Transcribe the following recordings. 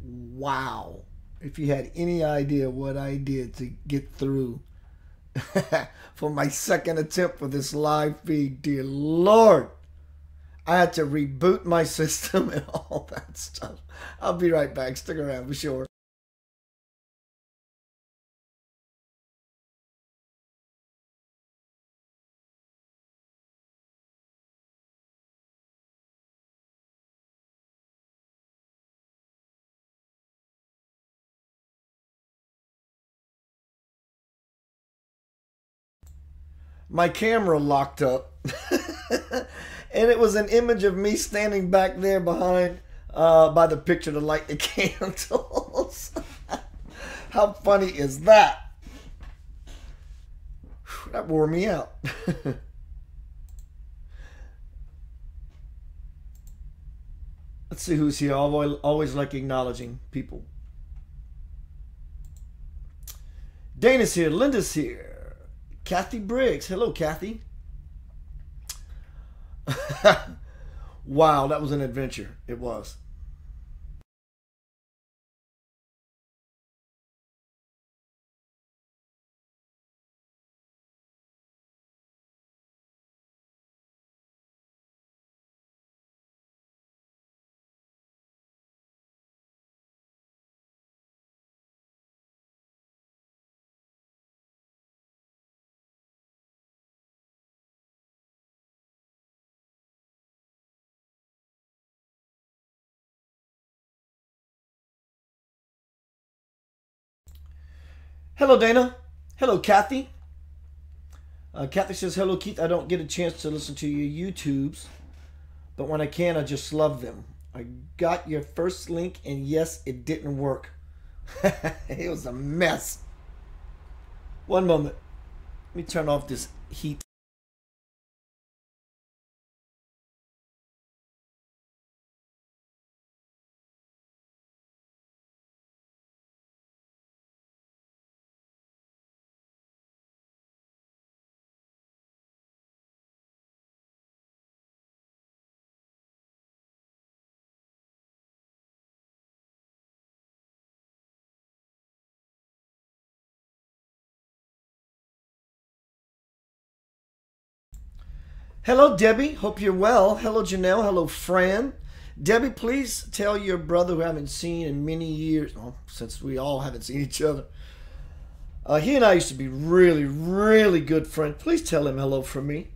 Wow. If you had any idea what I did to get through for my second attempt for this live feed, dear Lord. I had to reboot my system and all that stuff. I'll be right back. Stick around for sure. My camera locked up. And it was an image of me standing back there behind by the picture to light the candles. How funny is that? That wore me out. Let's see who's here. Always like acknowledging people. Dana's here. Linda's here. Kathy Briggs. Hello, Kathy. Wow, that was an adventure. It was. Hello, Dana. Hello, Kathy. Kathy says, hello, Keith. I don't get a chance to listen to your YouTubes, but when I can, I just love them. I got your first link, and yes, it didn't work. It was a mess. One moment. Let me turn off this heat. Hello, Debbie. Hope you're well. Hello, Janelle. Hello, Fran. Debbie, please tell your brother who I haven't seen in many years, well, since we all haven't seen each other. He and I used to be really, really good friends. Please tell him hello from me.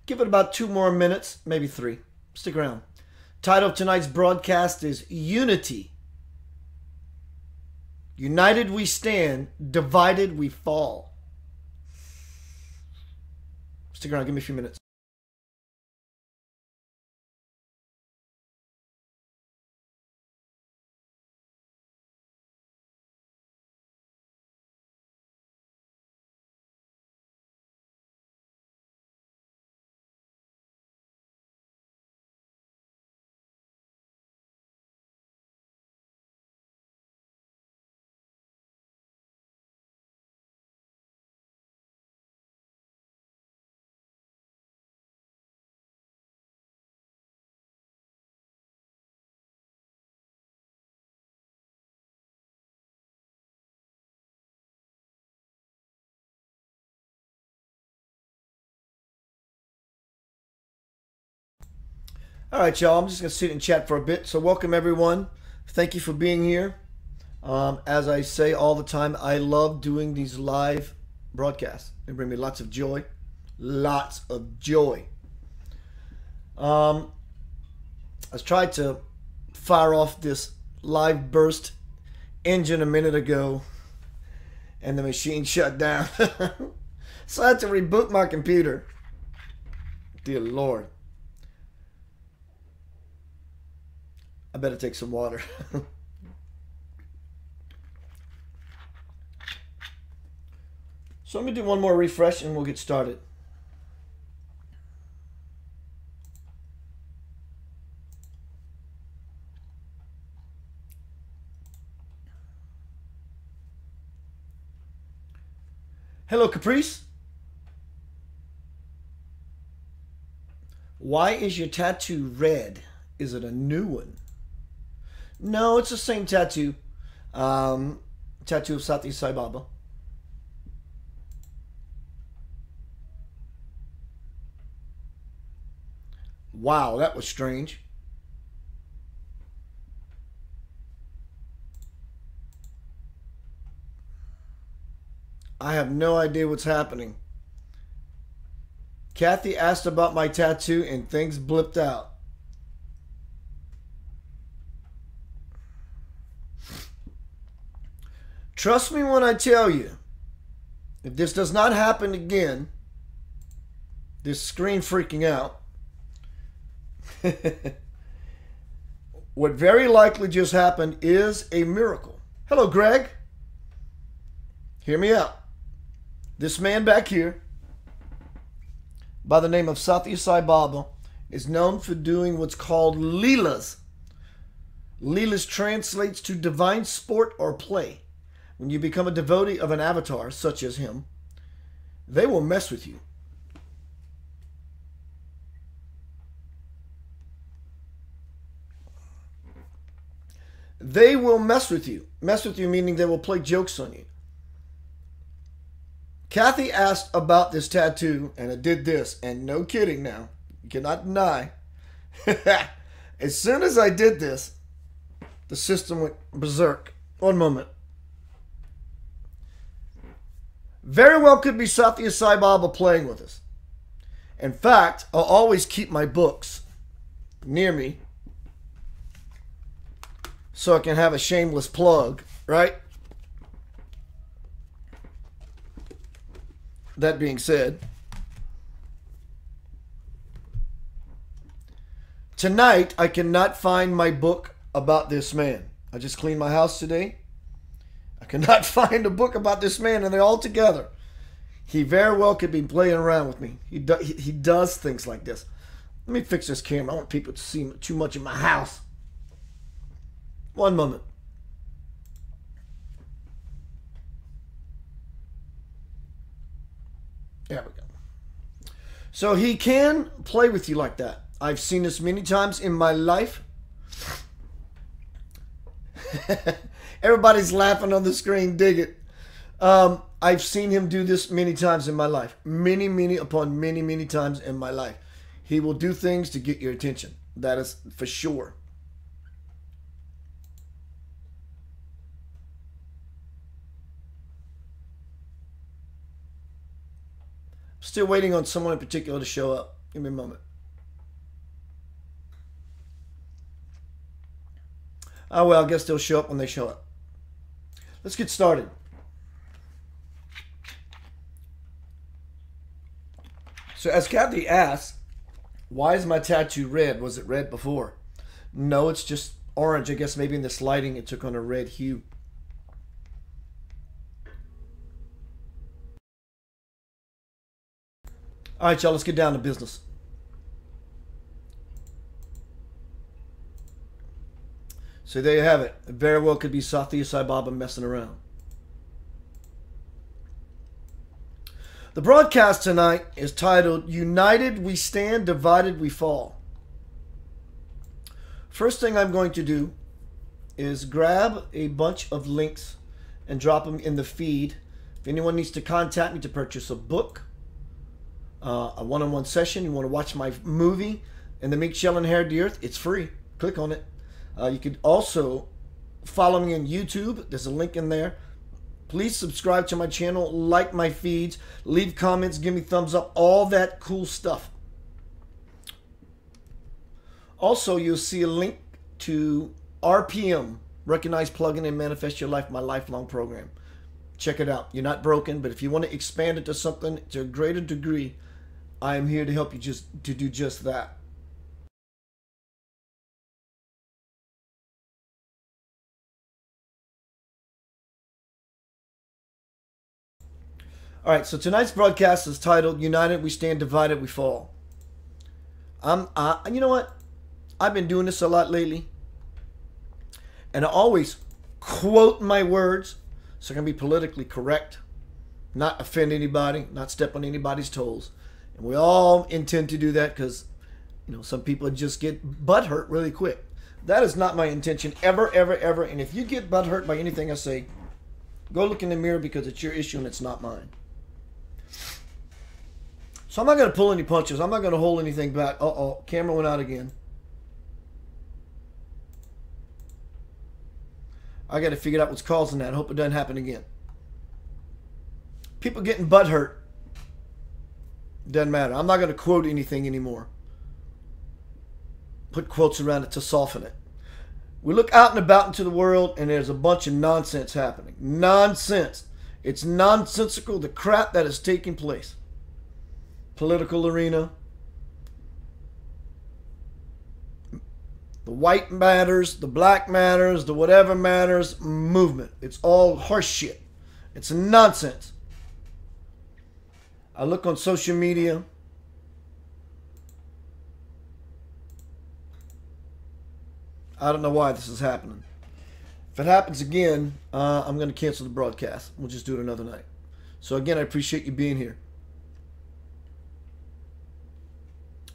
Give it about 2 more minutes, maybe 3. Stick around. Title of tonight's broadcast is Unity. United we stand, divided we fall. Stick around, give me a few minutes. All right, y'all. I'm just going to sit and chat for a bit. So welcome, everyone. Thank you for being here. As I say all the time, I love doing these live broadcasts. They bring me lots of joy. Lots of joy. I tried to fire off this live burst engine a minute ago, and the machine shut down. So I had to reboot my computer. Dear Lord. I better take some water. So let me do one more refresh and we'll get started. Hello, Caprice. Why is your tattoo red? Is it a new one? No, it's the same tattoo. Tattoo of Satya Sai Baba. Wow, that was strange. I have no idea what's happening. Kathy asked about my tattoo and things blipped out. Trust me when I tell you, if this does not happen again, this screen freaking out, what very likely just happened is a miracle. Hello, Greg. Hear me out. This man back here, by the name of Satya Sai Baba, is known for doing what's called leelas. Leelas translates to divine sport or play. When you become a devotee of an avatar, such as him, they will mess with you. They will mess with you. Mess with you meaning they will play jokes on you. Kathy asked about this tattoo, and it did this, and no kidding now, you cannot deny. As soon as I did this, the system went berserk. One moment. Very well could be Satya Sai Baba playing with us. In fact, I'll always keep my books near me so I can have a shameless plug, right? That being said, tonight I cannot find my book about this man. I just cleaned my house today. I cannot find a book about this man, and they're all together. He very well could be playing around with me. He does things like this. Let me fix this camera. I don't want people to see too much of my house. One moment. There we go. So he can play with you like that. I've seen this many times in my life. Everybody's laughing on the screen. Dig it. I've seen him do this many times in my life. Many upon many times in my life. He will do things to get your attention. That is for sure. Still waiting on someone in particular to show up. Give me a moment. Oh, well, I guess they'll show up when they show up. Let's get started. So as Kathy asked, why is my tattoo red? Was it red before? No, it's just orange. I guess maybe in this lighting it took on a red hue. All right, y'all, let's get down to business. So there you have it. It very well could be Satya Sai Baba messing around. The broadcast tonight is titled, United We Stand, Divided We Fall. First thing I'm going to do is grab a bunch of links and drop them in the feed. If anyone needs to contact me to purchase a book, a one-on-one session, you want to watch my movie, And the Meek Shall Inherit the Earth, it's free. Click on it. You could also follow me on YouTube. There's a link in there. Please subscribe to my channel, like my feeds, leave comments, give me thumbs up, all that cool stuff. Also, you'll see a link to RPM, Recognize, Plug-in, and Manifest Your Life, my lifelong program. Check it out. You're not broken, but if you want to expand it to something to a greater degree, I am here to help you to do just that. All right, so tonight's broadcast is titled, United We Stand, Divided We Fall. You know what? I've been doing this a lot lately. And I always quote my words, so I can be politically correct. not offend anybody, not step on anybody's toes. And we all intend to do that because, you know, some people just get butt hurt really quick. That is not my intention ever, ever, ever. And if you get butt hurt by anything I say, go look in the mirror because it's your issue and it's not mine. So I'm not going to pull any punches. I'm not going to hold anything back. Uh-oh, camera went out again. I got to figure out what's causing that. I hope it doesn't happen again. People getting butt hurt. Doesn't matter. I'm not going to quote anything anymore. Put quotes around it to soften it. We look out and about into the world and there's a bunch of nonsense happening. Nonsense. It's nonsensical, the crap that is taking place. Political arena. The white matters, the black matters, the whatever matters movement. It's all horse shit. It's nonsense. I look on social media. I don't know why this is happening. If it happens again, I'm going to cancel the broadcast. We'll just do it another night. So again, I appreciate you being here.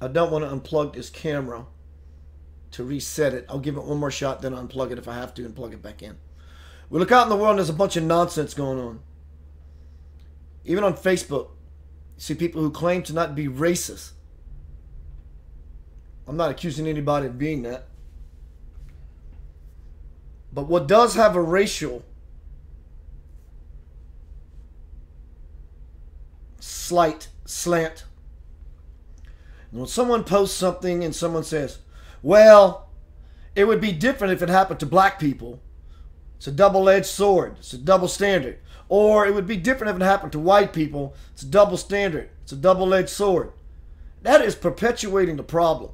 I don't want to unplug this camera to reset it. I'll give it one more shot, then unplug it if I have to and plug it back in. We look out in the world and there's a bunch of nonsense going on. Even on Facebook, you see people who claim to not be racist. I'm not accusing anybody of being that. But what does have a racial slight slant, and when someone posts something and someone says, well, it would be different if it happened to black people. It's a double-edged sword. It's a double standard. Or it would be different if it happened to white people. It's a double standard. It's a double-edged sword. That is perpetuating the problem.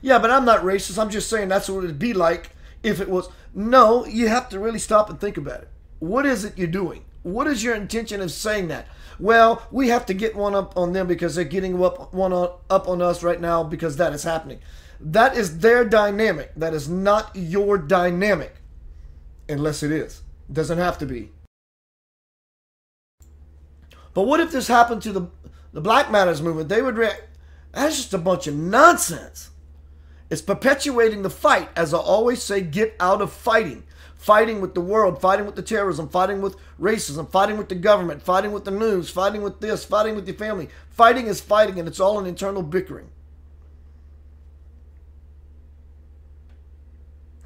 Yeah, but I'm not racist. I'm just saying that's what it would be like if it was. No, you have to really stop and think about it. What is it you're doing? What is your intention of saying that? Well, we have to get one up on them because they're getting up on us right now because that is happening. That is their dynamic. That is not your dynamic. Unless it is. It doesn't have to be. But what if this happened to the Black Matters movement? They would react. That's just a bunch of nonsense. It's perpetuating the fight. As I always say, get out of fighting. Fighting with the world, fighting with the terrorism, fighting with racism, fighting with the government, fighting with the news, fighting with this, fighting with your family. Fighting is fighting, and it's all an internal bickering.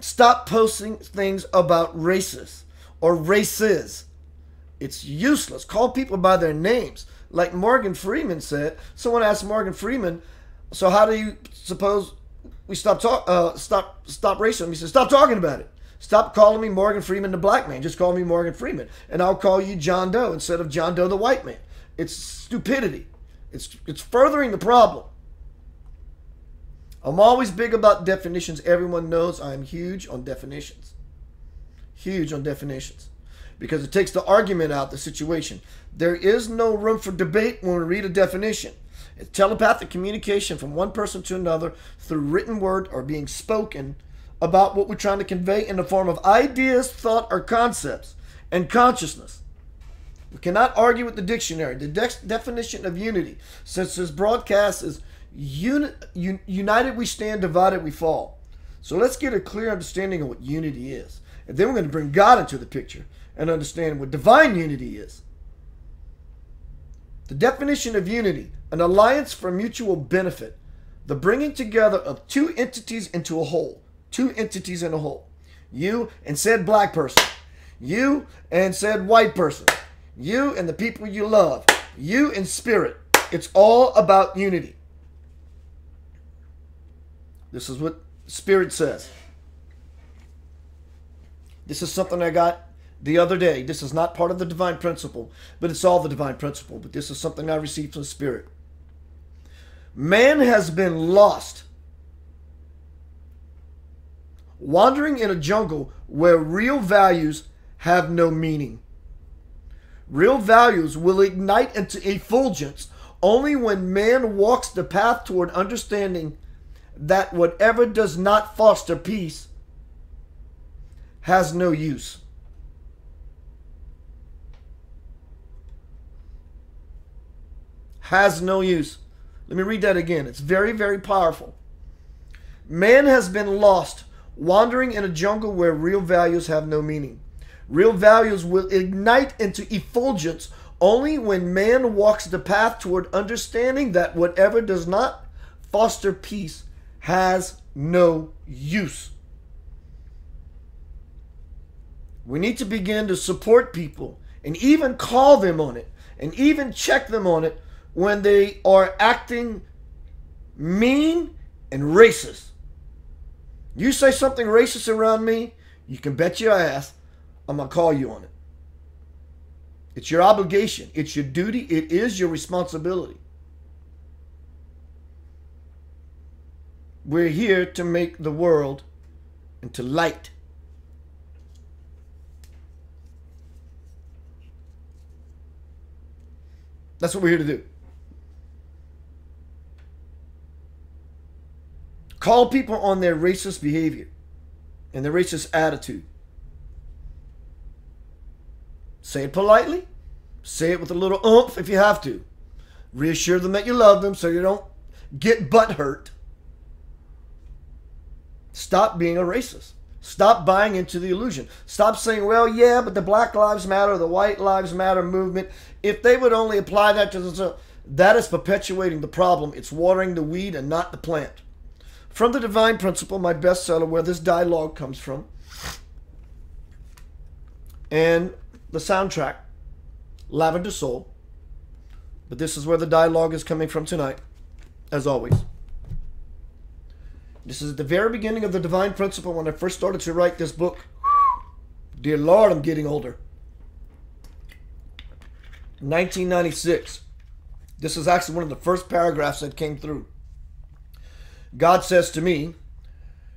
Stop posting things about racists or races. It's useless. Call people by their names. Like Morgan Freeman said. Someone asked Morgan Freeman, so how do you suppose we stop racism? He said, stop talking about it. Stop calling me Morgan Freeman the black man. Just call me Morgan Freeman. And I'll call you John Doe instead of John Doe the white man. It's stupidity. It's furthering the problem. I'm always big about definitions. Everyone knows I'm huge on definitions. Huge on definitions. Because it takes the argument out the situation. There is no room for debate when we read a definition. It's telepathic communication from one person to another through written word or being spoken about what we're trying to convey in the form of ideas, thought, or concepts, and consciousness. We cannot argue with the dictionary. The definition of unity, since this broadcast is united we stand, divided we fall. So let's get a clear understanding of what unity is. And then we're going to bring God into the picture and understand what divine unity is. The definition of unity, an alliance for mutual benefit, the bringing together of two entities into a whole. Two entities in a whole. You and said black person. You and said white person. You and the people you love. You and spirit. It's all about unity. This is what Spirit says. This is something I got the other day. This is not part of the divine principle, but it's all the divine principle. But this is something I received from Spirit. Man has been lost, wandering in a jungle where real values have no meaning. Real values will ignite into effulgence only when man walks the path toward understanding that whatever does not foster peace has no use. has no use. Let me read that again. It's very, very powerful. Man has been lost, wandering in a jungle where real values have no meaning. Real values will ignite into effulgence only when man walks the path toward understanding that whatever does not foster peace has no use. We need to begin to support people and even call them on it and even check them on it when they are acting mean and racist. You say something racist around me, you can bet your ass I'm going to call you on it. It's your obligation. It's your duty. It is your responsibility. We're here to make the world into light. That's what we're here to do. Call people on their racist behavior and their racist attitude. Say it politely. Say it with a little oomph if you have to. Reassure them that you love them so you don't get butt hurt. Stop being a racist. Stop buying into the illusion. Stop saying, well, yeah, but the Black Lives Matter, the White Lives Matter movement, if they would only apply that to the... That is perpetuating the problem. It's watering the weed and not the plant. From the Divine Principle, my bestseller, where this dialogue comes from, and the soundtrack, Lavender Soul. But this is where the dialogue is coming from tonight, as always. This is at the very beginning of the Divine Principle when I first started to write this book. Dear Lord, I'm getting older. 1996. This is actually one of the first paragraphs that came through. God says to me,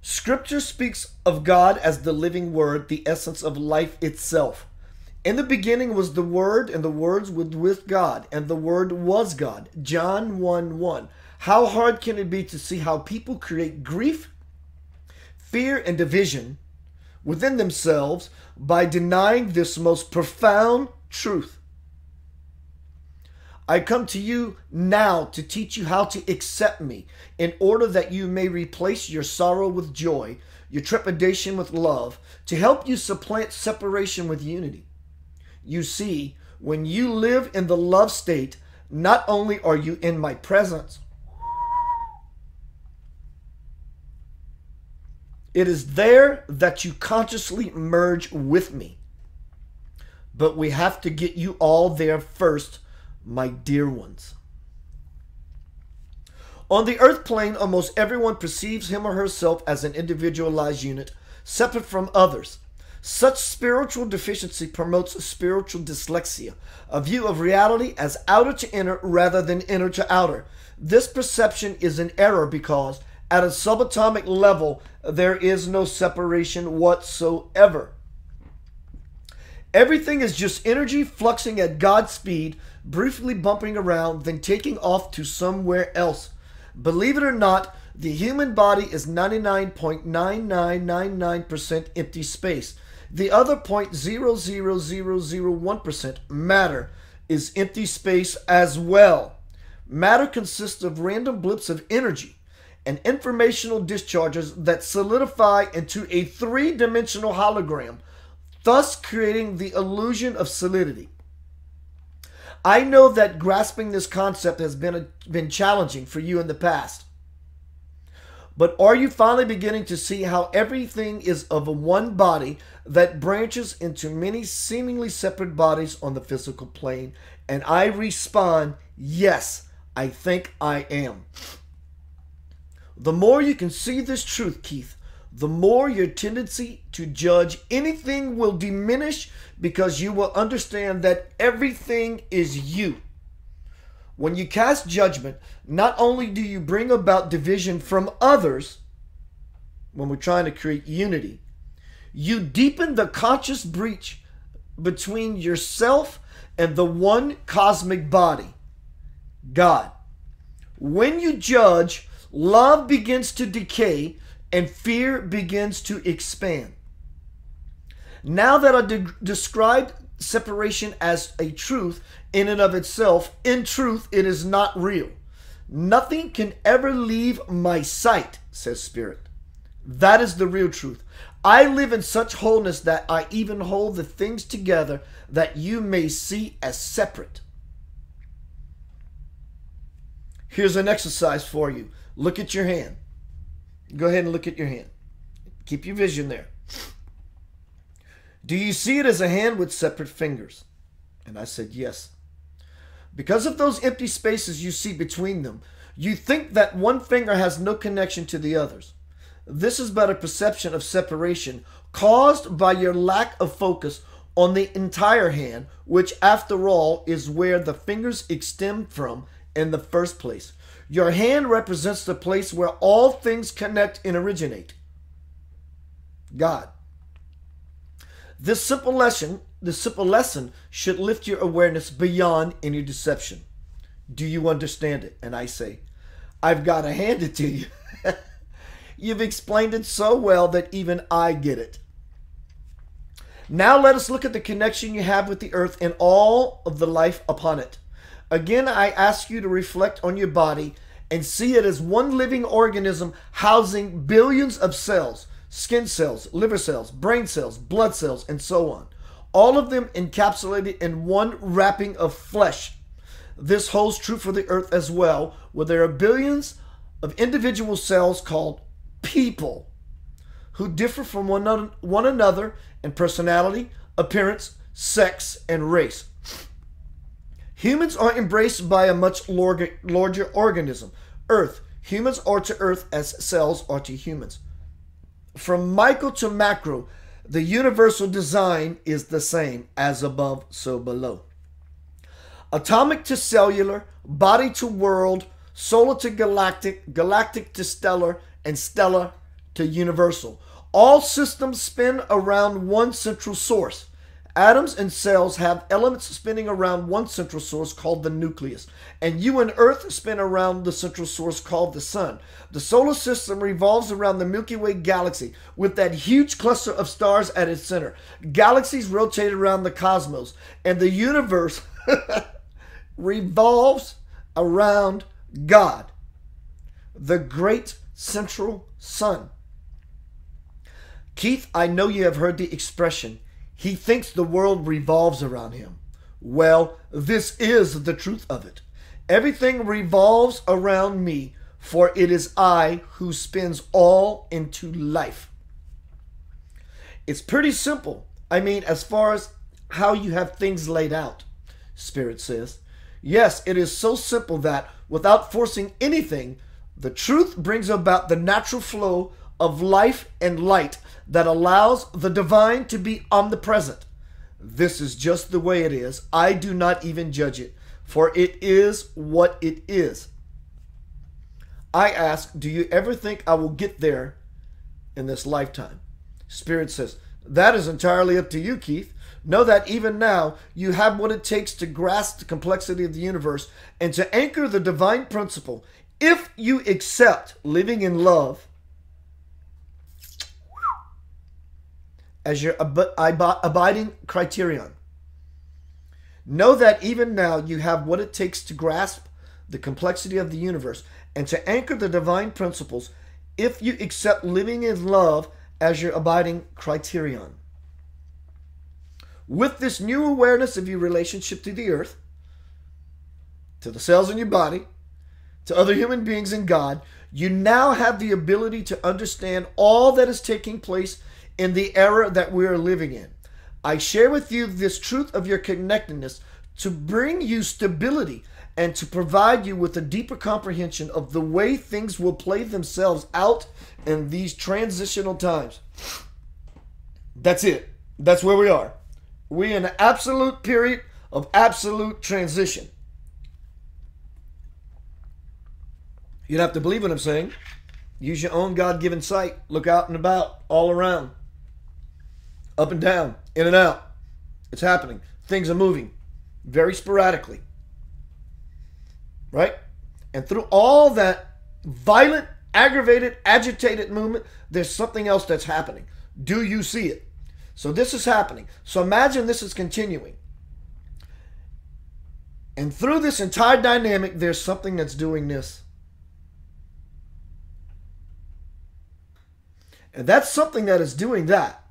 Scripture speaks of God as the living word, the essence of life itself. In the beginning was the Word, and the Word was with God, and the Word was God. John 1:1. How hard can it be to see how people create grief, fear, and division within themselves by denying this most profound truth? I come to you now to teach you how to accept me in order that you may replace your sorrow with joy, your trepidation with love, to help you supplant separation with unity. You see, when you live in the love state, not only are you in my presence, it is there that you consciously merge with me. But we have to get you all there first, my dear ones. On the earth plane, almost everyone perceives him or herself as an individualized unit, separate from others. Such spiritual deficiency promotes spiritual dyslexia, a view of reality as outer to inner rather than inner to outer. This perception is an error because at a subatomic level, there is no separation whatsoever. Everything is just energy fluxing at God's speed, briefly bumping around, then taking off to somewhere else. Believe it or not, the human body is 99.9999% empty space. The other 0.00001% matter is empty space as well. Matter consists of random blips of energy and informational discharges that solidify into a three-dimensional hologram, thus creating the illusion of solidity. I know that grasping this concept has been challenging for you in the past. But are you finally beginning to see how everything is of a one body that branches into many seemingly separate bodies on the physical plane? And I respond, yes, I think I am. The more you can see this truth, Keith, the more your tendency to judge anything will diminish because you will understand that everything is you. When you cast judgment, not only do you bring about division from others, when we're trying to create unity, you deepen the conscious breach between yourself and the one cosmic body, God. When you judge, love begins to decay and fear begins to expand. Now that I described separation as a truth in and of itself, in truth, it is not real. Nothing can ever leave my sight, says Spirit. That is the real truth. I live in such wholeness that I even hold the things together that you may see as separate. Here's an exercise for you. Look at your hand. Go ahead and look at your hand. Keep your vision there. Do you see it as a hand with separate fingers? And I said, yes. Because of those empty spaces you see between them, you think that one finger has no connection to the others. This is but a perception of separation caused by your lack of focus on the entire hand, which after all is where the fingers extend from in the first place. Your hand represents the place where all things connect and originate. God. This simple lesson should lift your awareness beyond any deception. Do you understand it? And I say, I've got to hand it to you. You've explained it so well that even I get it. Now let us look at the connection you have with the earth and all of the life upon it. Again, I ask you to reflect on your body and see it as one living organism housing billions of cells, skin cells, liver cells, brain cells, blood cells, and so on. All of them encapsulated in one wrapping of flesh. This holds true for the earth as well, where there are billions of individual cells called people who differ from one another in personality, appearance, sex, and race. Humans are embraced by a much larger organism, Earth. Humans are to Earth as cells are to humans. From micro to macro, the universal design is the same, as above, so below. Atomic to cellular, body to world, solar to galactic, galactic to stellar, and stellar to universal. All systems spin around one central source. Atoms and cells have elements spinning around one central source called the nucleus. And you and Earth spin around the central source called the sun. The solar system revolves around the Milky Way galaxy with that huge cluster of stars at its center. Galaxies rotate around the cosmos. And the universe revolves around God, the great central sun. Keith, I know you have heard the expression, he thinks the world revolves around him. Well, this is the truth of it. Everything revolves around me, for it is I who spins all into life. It's pretty simple. I mean, as far as how you have things laid out, Spirit says. Yes, it is so simple that, without forcing anything, the truth brings about the natural flow of life and light that allows the divine to be omnipresent. This is just the way it is. I do not even judge it, for it is what it is. I ask, do you ever think I will get there in this lifetime? Spirit says, that is entirely up to you, Keith. Know that even now you have what it takes to grasp the complexity of the universe and to anchor the divine principle. If you accept living in love as your abiding criterion, know that even now you have what it takes to grasp the complexity of the universe and to anchor the divine principles if you accept living in love as your abiding criterion. With this new awareness of your relationship to the earth, to the cells in your body, to other human beings and God, you now have the ability to understand all that is taking place in the era that we are living in. I share with you this truth of your connectedness to bring you stability and to provide you with a deeper comprehension of the way things will play themselves out in these transitional times. That's it. That's where we are. We're in an absolute period of absolute transition. You'd have to believe what I'm saying. Use your own God-given sight. Look out and about, all around. Up and down, in and out. It's happening. Things are moving very sporadically. Right? And through all that violent, aggravated, agitated movement, there's something else that's happening. Do you see it? So this is happening. So imagine this is continuing. And through this entire dynamic, there's something that's doing this. And that's something that is doing that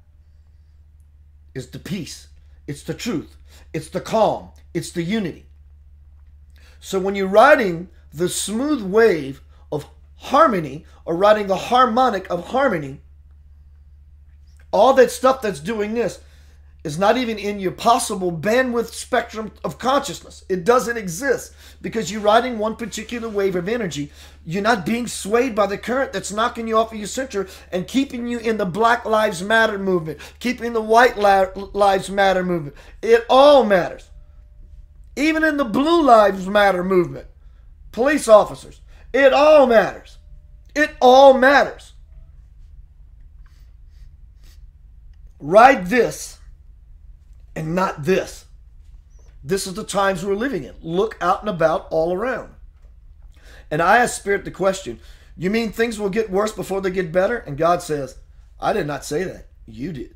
is the peace. It's the truth. It's the calm. It's the unity. So when you're riding the smooth wave of harmony or riding the harmonic of harmony, all that stuff that's doing this is not even in your possible bandwidth spectrum of consciousness. It doesn't exist because you're riding one particular wave of energy. You're not being swayed by the current that's knocking you off of your center and keeping you in the Black Lives Matter movement, keeping the White Lives Matter movement. It all matters. Even in the Blue Lives Matter movement, police officers, it all matters. It all matters. Ride this and not this. This is the times we're living in. Look out and about all around. And I asked Spirit the question, you mean things will get worse before they get better? And God says, I did not say that. You did.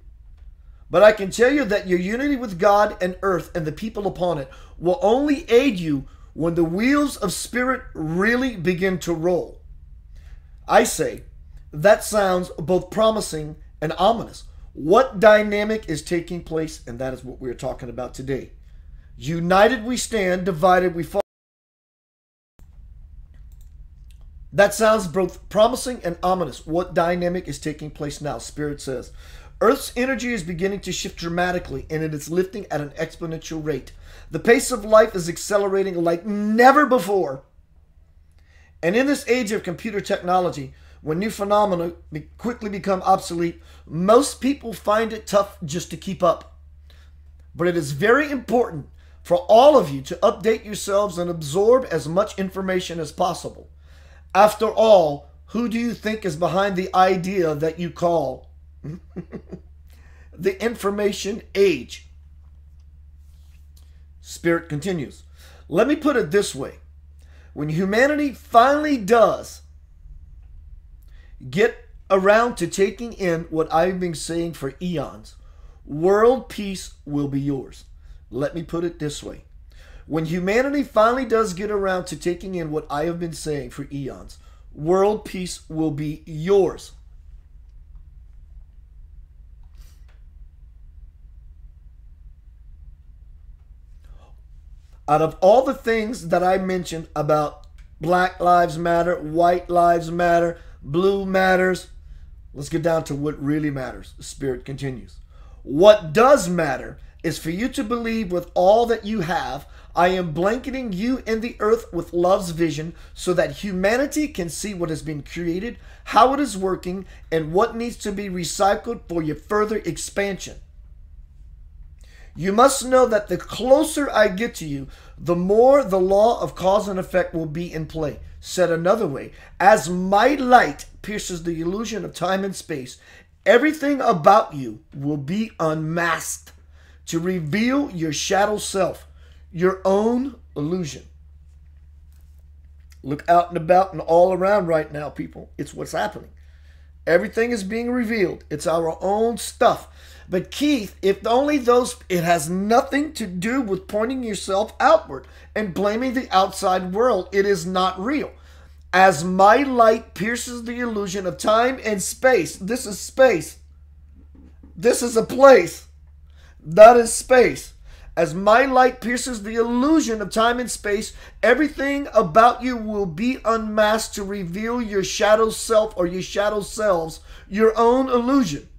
But I can tell you that your unity with God and earth and the people upon it will only aid you when the wheels of Spirit really begin to roll. I say, that sounds both promising and ominous. What dynamic is taking place? And that is what we're talking about today. United we stand, divided we fall. That sounds both promising and ominous. What dynamic is taking place now? Spirit says, Earth's energy is beginning to shift dramatically, and it is lifting at an exponential rate. The pace of life is accelerating like never before. And in this age of computer technology, when new phenomena quickly become obsolete, most people find it tough just to keep up. But it is very important for all of you to update yourselves and absorb as much information as possible. After all, who do you think is behind the idea that you call the information age? Spirit continues. Let me put it this way. When humanity finally does get around to taking in what I've been saying for eons, world peace will be yours. Let me put it this way. When humanity finally does get around to taking in what I have been saying for eons, world peace will be yours. Out of all the things that I mentioned about Black Lives Matter, White Lives Matter, Blue matters, let's get down to what really matters. The Spirit continues. What does matter is for you to believe with all that you have, I am blanketing you and the earth with love's vision so that humanity can see what has been created, how it is working, and what needs to be recycled for your further expansion. You must know that the closer I get to you, the more the law of cause and effect will be in play. Said another way, as my light pierces the illusion of time and space, everything about you will be unmasked to reveal your shadow self, your own illusion. Look out and about and all around right now, people. It's what's happening. Everything is being revealed. It's our own stuff. But Keith, if only those, it has nothing to do with pointing yourself outward and blaming the outside world. It is not real. As my light pierces the illusion of time and space, this is space. This is a place. That is space. As my light pierces the illusion of time and space, everything about you will be unmasked to reveal your shadow self or your shadow selves, your own illusion.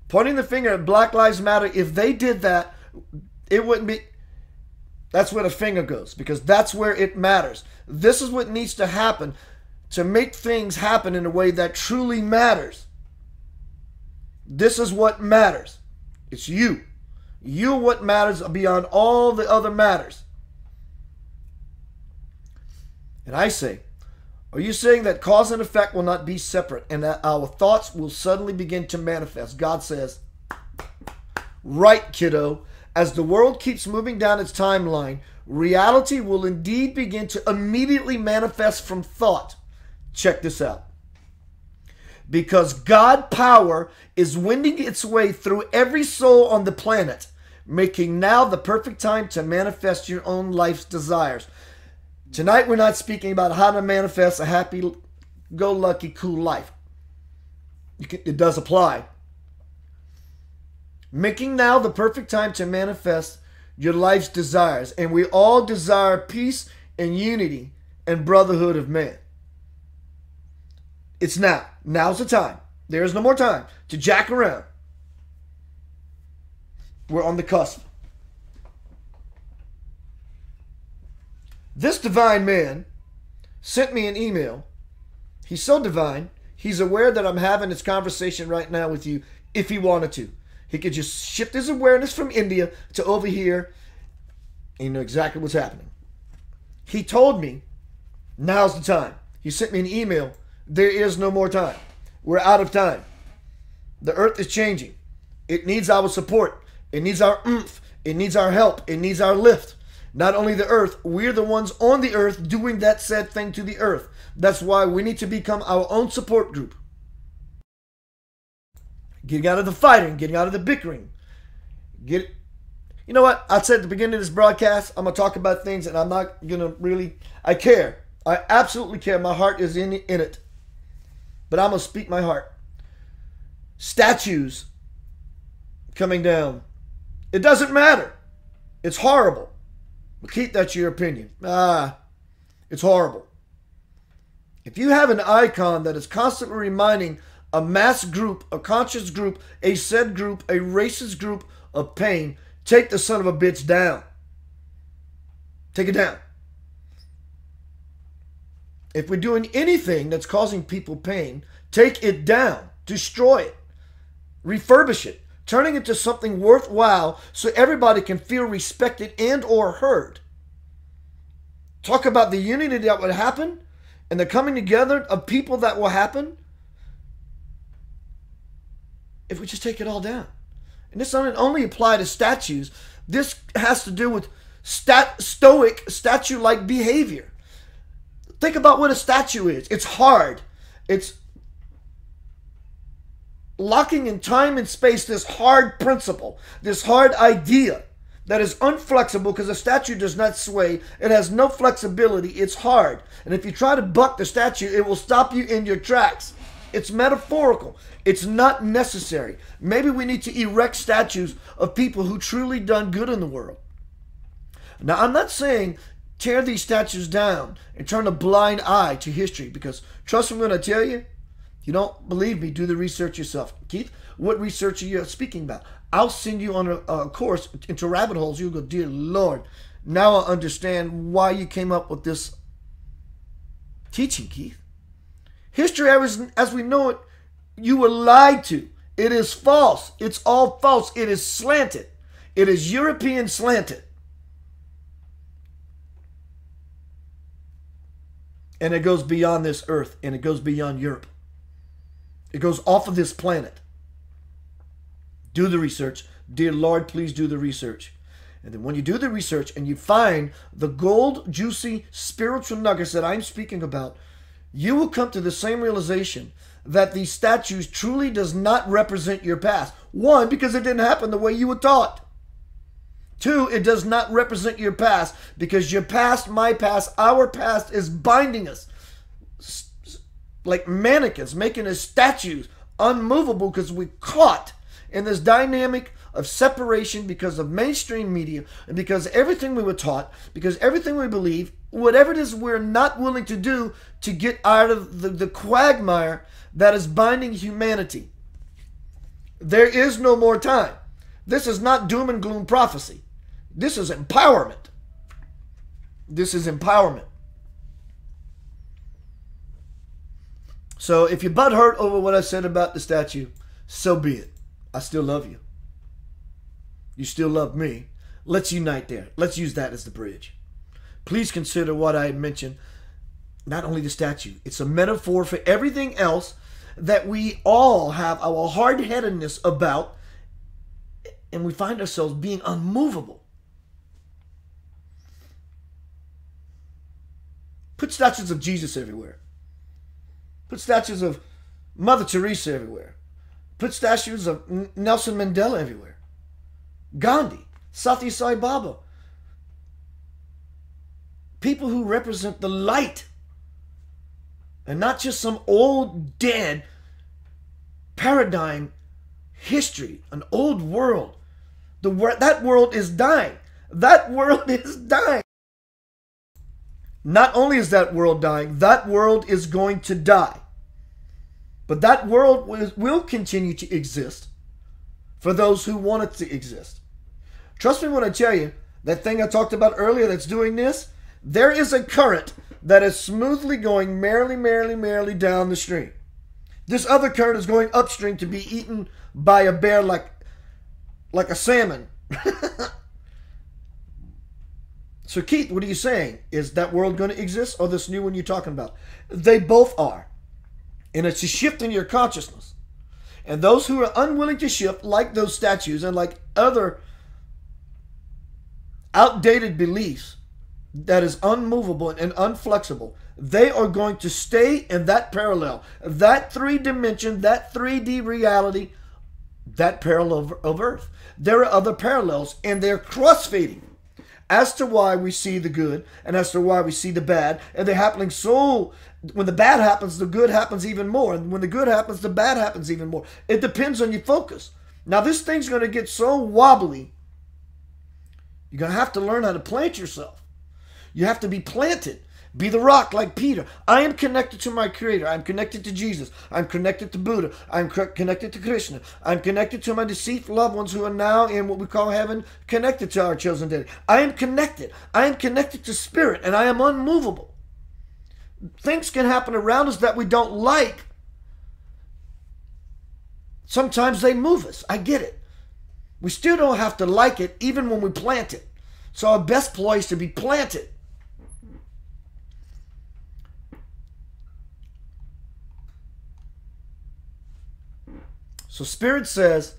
Pointing the finger at Black Lives Matter, if they did that, it wouldn't be... That's where the finger goes, because that's where it matters. This is what needs to happen to make things happen in a way that truly matters. This is what matters. It's you. You are what matters beyond all the other matters. And I say, are you saying that cause and effect will not be separate and that our thoughts will suddenly begin to manifest? God says, right, kiddo. As the world keeps moving down its timeline, reality will indeed begin to immediately manifest from thought. Check this out. because God power is winding its way through every soul on the planet, making now the perfect time to manifest your own life's desires. Tonight we're not speaking about how to manifest a happy-go-lucky, cool life. It does apply. Making now the perfect time to manifest your life's desires. And we all desire peace and unity and brotherhood of man. It's now. Now's the time. There is no more time to jack around. We're on the cusp. This divine man sent me an email. He's so divine. He's aware that I'm having this conversation right now with you if he wanted to. He could just shift his awareness from India to over here and you know exactly what's happening. He told me, now's the time. He sent me an email. There is no more time. We're out of time. The earth is changing. It needs our support. It needs our oomph. It needs our help. It needs our lift. Not only the earth, we're the ones on the earth doing that said thing to the earth. That's why we need to become our own support group. Getting out of the fighting, getting out of the bickering. You know what? I said at the beginning of this broadcast, I'm going to talk about things and I'm not going to really, I care. I absolutely care. My heart is in it. But I'm going to speak my heart. Statues coming down. It doesn't matter. It's horrible. But keep that to your opinion. It's horrible. If you have an icon that is constantly reminding a mass group, a conscious group, a said group, a racist group of pain, take the son of a bitch down. Take it down. If we're doing anything that's causing people pain, take it down. Destroy it. Refurbish it. Turning it into something worthwhile so everybody can feel respected and or heard. Talk about the unity that would happen and the coming together of people that will happen if we just take it all down. And this doesn't only apply to statues. This has to do with stoic, statue-like behavior. Think about what a statue is. It's hard. It's locking in time and space this hard principle, this hard idea that is unflexible because a statue does not sway. It has no flexibility. It's hard. And if you try to buck the statue, it will stop you in your tracks. It's metaphorical. It's not necessary. Maybe we need to erect statues of people who truly done good in the world. Now, I'm not saying tear these statues down and turn a blind eye to history because trust me when I tell you, you don't believe me, do the research yourself. Keith, what research are you speaking about? I'll send you on a course into rabbit holes. You'll go, dear Lord, now I understand why you came up with this teaching, Keith. History as we know it, you were lied to. It is false. It's all false. It is slanted. It is European slanted. And it goes beyond this earth and it goes beyond Europe. It goes off of this planet. Do the research. Dear Lord, please do the research. And then when you do the research and you find the gold, juicy, spiritual nuggets that I'm speaking about, you will come to the same realization that these statues truly does not represent your past. One, because it didn't happen the way you were taught. Two, it does not represent your past because your past, my past, our past is binding us like mannequins, making us statues, unmovable because we're caught in this dynamic of separation because of mainstream media and because everything we were taught, because everything we believe, whatever it is we're not willing to do to get out of the quagmire that is binding humanity. There is no more time. This is not doom and gloom prophecy. This is empowerment. This is empowerment. So if you're butthurt over what I said about the statue, so be it. I still love you. You still love me. Let's unite there. Let's use that as the bridge. Please consider what I had mentioned. Not only the statue. It's a metaphor for everything else that we all have our hard-headedness about. And we find ourselves being unmovable. Put statues of Jesus everywhere. Put statues of Mother Teresa everywhere. Put statues of Nelson Mandela everywhere. Gandhi, Satya Sai Baba. People who represent the light. And not just some old, dead paradigm history, an old world. That world is dying. That world is dying. Not only is that world dying, that world is going to die. But that world will continue to exist for those who want it to exist. Trust me when I tell you, that thing I talked about earlier that's doing this, there is a current that is smoothly going merrily down the stream. This other current is going upstream to be eaten by a bear like a salmon. So Keith, what are you saying? Is that world going to exist or this new one you're talking about? They both are. And it's a shift in your consciousness. And those who are unwilling to shift, like those statues and like other outdated beliefs that is unmovable and unflexible, they are going to stay in that parallel, that 3D, that 3D reality, that parallel of Earth. There are other parallels, and they're cross-fading as to why we see the good and as to why we see the bad. And they're happening so... When the bad happens, the good happens even more. And when the good happens, the bad happens even more. It depends on your focus. Now, this thing's going to get so wobbly, you're going to have to learn how to plant yourself. You have to be planted. Be the rock like Peter. I am connected to my Creator. I'm connected to Jesus. I'm connected to Buddha. I'm connected to Krishna. I'm connected to my deceased loved ones who are now in what we call heaven, connected to our chosen deity. I am connected. I am connected to Spirit, and I am unmovable. Things can happen around us that we don't like. Sometimes they move us. I get it. We still don't have to like it even when we plant it. So our best ploy is to be planted. So Spirit says,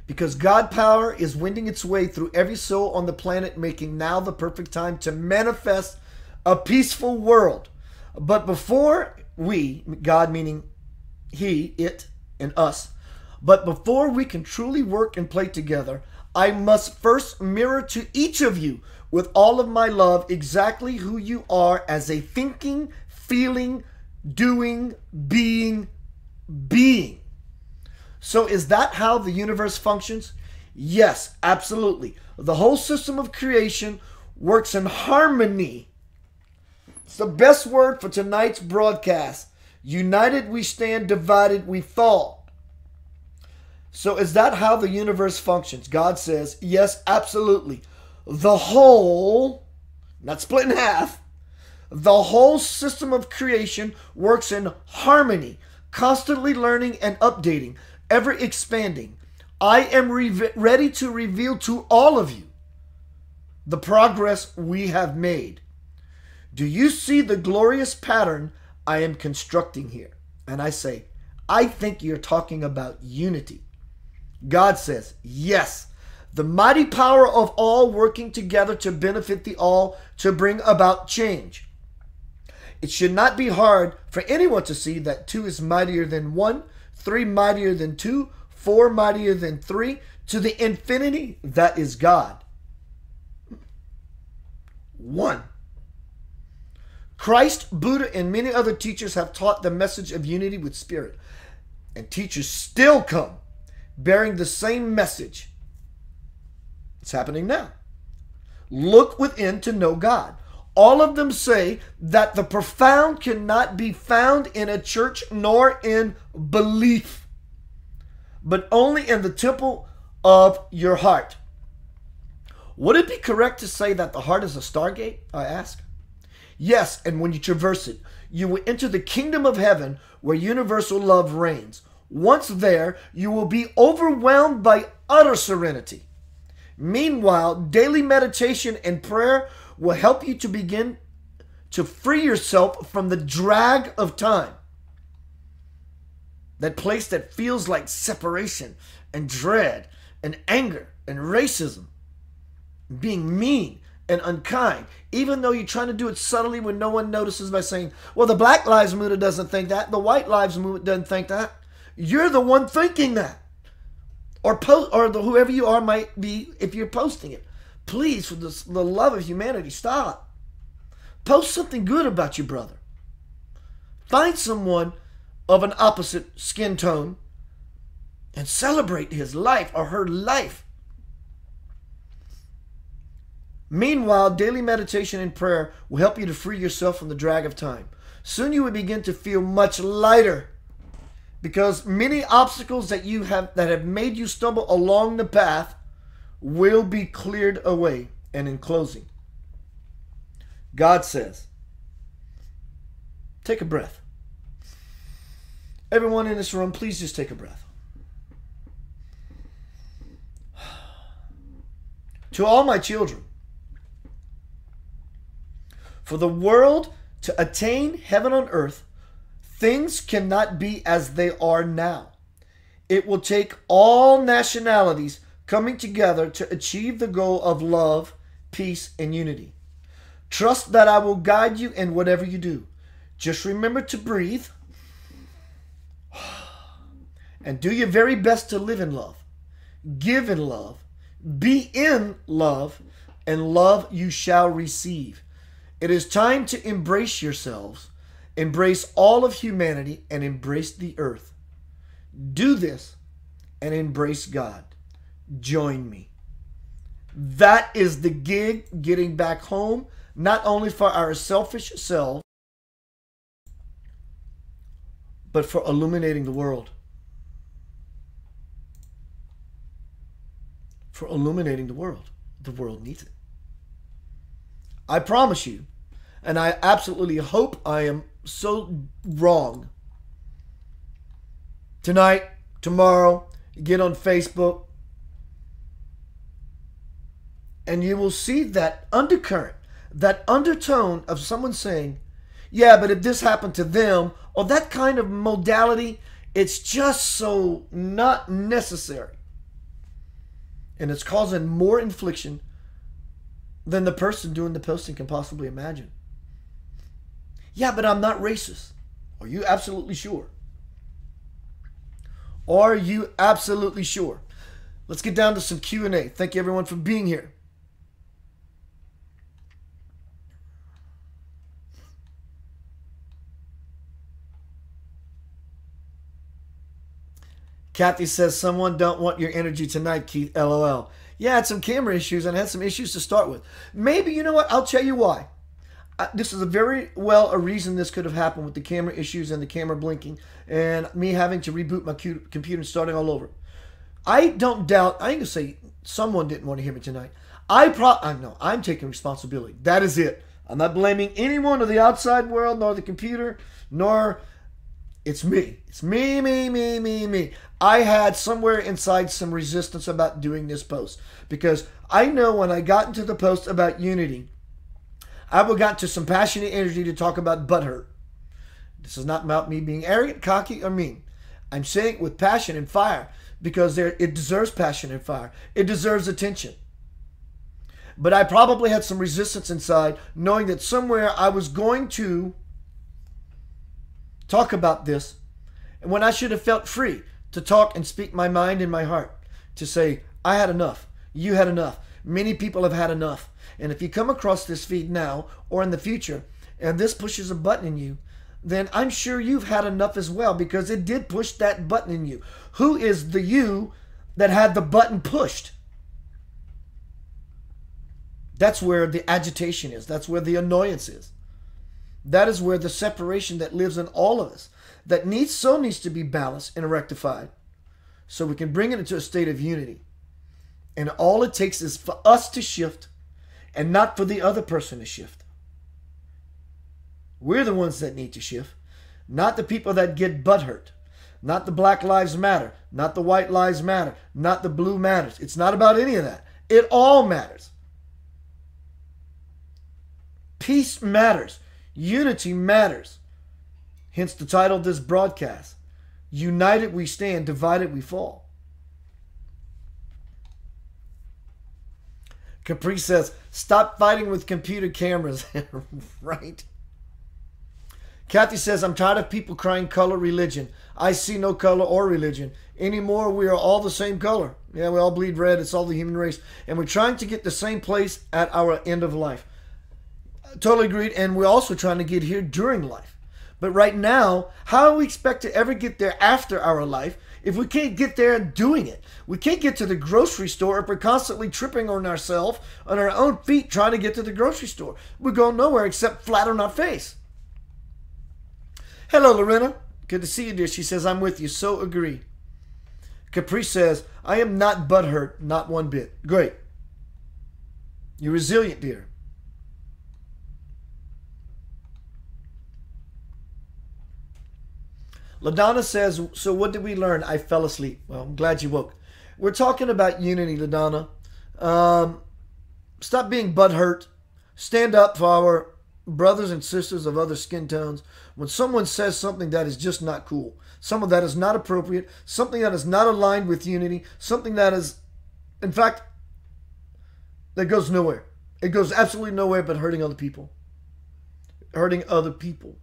because God power is winding its way through every soul on the planet, making now the perfect time to manifest a peaceful world. But before we, God meaning He, it, and us, but before we can truly work and play together, I must first mirror to each of you with all of my love exactly who you are as a thinking, feeling, doing, being. So is that how the universe functions? Yes, absolutely. The whole system of creation works in harmony. It's the best word for tonight's broadcast. United we stand, divided we fall. So is that how the universe functions? God says, yes, absolutely. The whole, not split in half, the whole system of creation works in harmony, constantly learning and updating, ever expanding. I am ready to reveal to all of you the progress we have made. Do you see the glorious pattern I am constructing here? And I say, I think you're talking about unity. God says, yes, the mighty power of all working together to benefit the all, to bring about change. It should not be hard for anyone to see that 2 is mightier than 1, 3 mightier than 2, 4 mightier than 3, to the infinity that is God. 1. Christ, Buddha, and many other teachers have taught the message of unity with Spirit. And teachers still come bearing the same message. It's happening now. Look within to know God. All of them say that the profound cannot be found in a church nor in belief, but only in the temple of your heart. Would it be correct to say that the heart is a stargate, I ask? Yes, and when you traverse it, you will enter the kingdom of heaven where universal love reigns. Once there, you will be overwhelmed by utter serenity. Meanwhile, daily meditation and prayer will help you to begin to free yourself from the drag of time. That place that feels like separation and dread and anger and racism, being mean and unkind, even though you're trying to do it subtly when no one notices by saying, well, the Black Lives Movement doesn't think that, the White Lives Movement doesn't think that. You're the one thinking that. Or whoever you are might be if you're posting it. Please, for the love of humanity, stop. Post something good about your brother. Find someone of an opposite skin tone and celebrate his life or her life. Meanwhile, daily meditation and prayer will help you to free yourself from the drag of time. Soon you will begin to feel much lighter, because many obstacles that have made you stumble along the path will be cleared away. And in closing, God says, take a breath. Everyone in this room, please just take a breath. To all my children, for the world to attain heaven on earth, things cannot be as they are now. It will take all nationalities coming together to achieve the goal of love, peace, and unity. Trust that I will guide you in whatever you do. Just remember to breathe and do your very best to live in love, give in love, be in love, and love you shall receive. It is time to embrace yourselves, embrace all of humanity, and embrace the earth. Do this and embrace God. Join me. That is the gig, getting back home, not only for our selfish selves, but for illuminating the world. For illuminating the world. The world needs it. I promise you, and I absolutely hope I am so wrong. Tonight, tomorrow, get on Facebook, and you will see that undercurrent, that undertone of someone saying, yeah, but if this happened to them, or that kind of modality, it's just so not necessary. And it's causing more infliction than the person doing the posting can possibly imagine. Yeah, but I'm not racist. Are you absolutely sure? Are you absolutely sure? Let's get down to some Q&A. Thank you everyone for being here. Kathy says, someone don't want your energy tonight, Keith, LOL. Yeah, I had some camera issues and I had some issues to start with. Maybe, you know what? I'll tell you why. This is a reason this could have happened with the camera issues and the camera blinking and me having to reboot my computer and starting all over. I don't doubt, I ain't gonna say someone didn't want to hear me tonight. I know, I'm taking responsibility. That is it. I'm not blaming anyone of the outside world, nor the computer, nor it's me. It's me. I had somewhere inside some resistance about doing this post because I know when I got into the post about unity, I got to some passionate energy to talk about butthurt. This is not about me being arrogant, cocky, or mean. I'm saying it with passion and fire because it deserves passion and fire. It deserves attention. But I probably had some resistance inside knowing that somewhere I was going to talk about this and when I should have felt free to talk and speak my mind and my heart, to say, I had enough. You had enough. Many people have had enough. And if you come across this feed now or in the future, and this pushes a button in you, then I'm sure you've had enough as well because it did push that button in you. Who is the you that had the button pushed? That's where the agitation is. That's where the annoyance is. That is where the separation that lives in all of us, that needs to be balanced and rectified so we can bring it into a state of unity. And all it takes is for us to shift and not for the other person to shift. We're the ones that need to shift, not the people that get butthurt, not the Black Lives Matter, not the White Lives Matter, not the Blue Matters. It's not about any of that. It all matters. Peace matters. Unity matters. Hence the title of this broadcast. United we stand, divided we fall. Capri says, stop fighting with computer cameras. Right? Kathy says, I'm tired of people crying color religion. I see no color or religion. Anymore, we are all the same color. Yeah, we all bleed red. It's all the human race. And we're trying to get the same place at our end of life. Totally agreed. And we're also trying to get here during life. But right now, how do we expect to ever get there after our life if we can't get there doing it? We can't get to the grocery store if we're constantly tripping on ourselves on our own feet trying to get to the grocery store. We're going nowhere except flat on our face. Hello, Lorena. Good to see you, dear. She says, I'm with you. So agree. Capri says, I am not butthurt, not one bit. Great. You're resilient, dear. LaDonna says, so what did we learn? I fell asleep. Well, I'm glad you woke. We're talking about unity, LaDonna. Stop being butthurt. Stand up for our brothers and sisters of other skin tones. When someone says something that is just not cool, something that is not appropriate, something that is not aligned with unity, something that is, in fact, that goes nowhere. It goes absolutely nowhere but hurting other people. Hurting other people.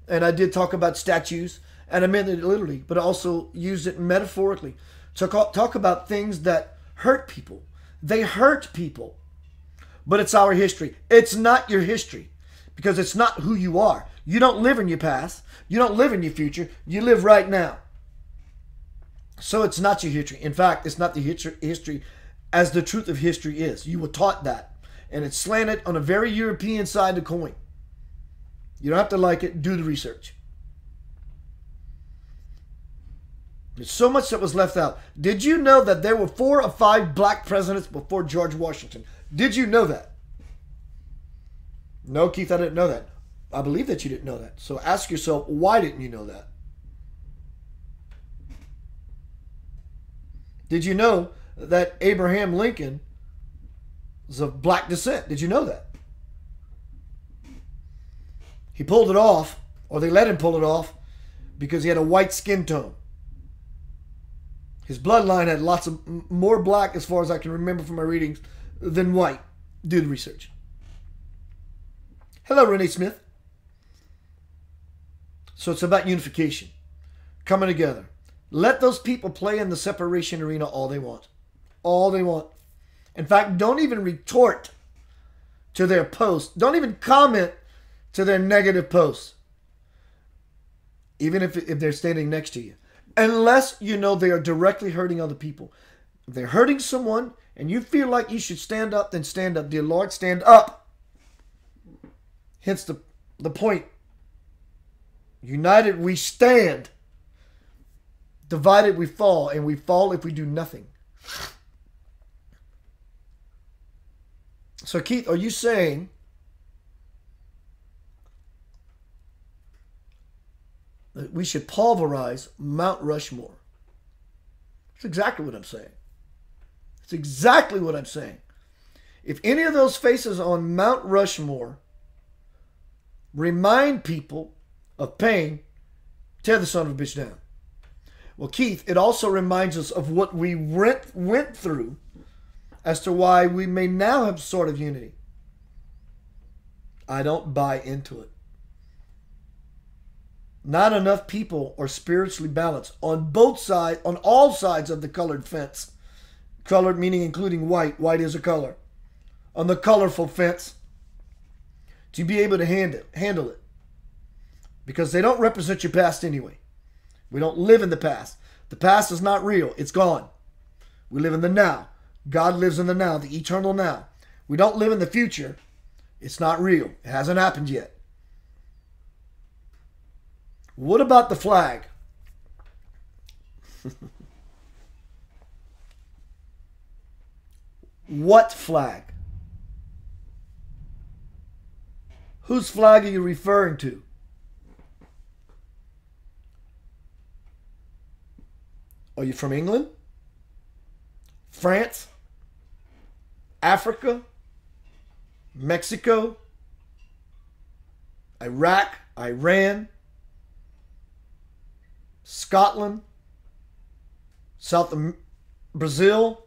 And I did talk about statues, and I meant it literally, but I also used it metaphorically. To talk about things that hurt people. They hurt people. But it's our history. It's not your history. Because it's not who you are. You don't live in your past. You don't live in your future. You live right now. So it's not your history. In fact, it's not the history as the truth of history is. You were taught that. And it's slanted on a very European side of the coin. You don't have to like it. Do the research. There's so much that was left out. Did you know that there were 4 or 5 black presidents before George Washington? Did you know that? No, Keith, I didn't know that. I believe that you didn't know that. So ask yourself, why didn't you know that? Did you know that Abraham Lincoln is of black descent? Did you know that? He pulled it off, or they let him pull it off, because he had a white skin tone. His bloodline had lots of more black, as far as I can remember from my readings, than white. Do the research. Hello, Renee Smith. So it's about unification. Coming together. Let those people play in the separation arena all they want. All they want. In fact, don't even retort to their posts. Don't even comment to their negative posts. Even if they're standing next to you. Unless you know they are directly hurting other people. If they're hurting someone and you feel like you should stand up, then stand up. Dear Lord, stand up. Hence the point. United we stand. Divided we fall. And we fall if we do nothing. So Keith, are you saying that we should pulverize Mount Rushmore? That's exactly what I'm saying. That's exactly what I'm saying. If any of those faces on Mount Rushmore remind people of pain, tear the son of a bitch down. Well, Keith, it also reminds us of what we went through as to why we may now have sort of unity. I don't buy into it. Not enough people are spiritually balanced on both sides, on all sides of the colored fence. Colored meaning including white. White is a color. On the colorful fence. To be able to handle it. Because they don't represent your past anyway. We don't live in the past. The past is not real. It's gone. We live in the now. God lives in the now, the eternal now. We don't live in the future. It's not real. It hasn't happened yet. What about the flag? What flag? Whose flag are you referring to? Are you from England? France? Africa? Mexico? Iraq? Iran? Scotland? Brazil?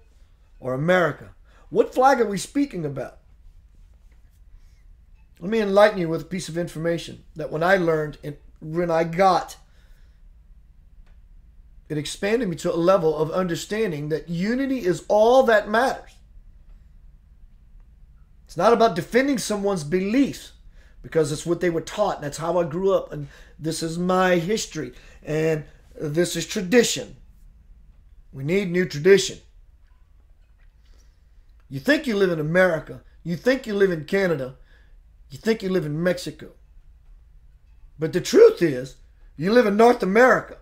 Or America? What flag are we speaking about? Let me enlighten you with a piece of information that when I learned and when I got, it expanded me to a level of understanding that unity is all that matters. It's not about defending someone's beliefs because it's what they were taught. And that's how I grew up. And this is my history. And this is tradition. We need new tradition. You think you live in America. You think you live in Canada. You think you live in Mexico. But the truth is, you live in North America.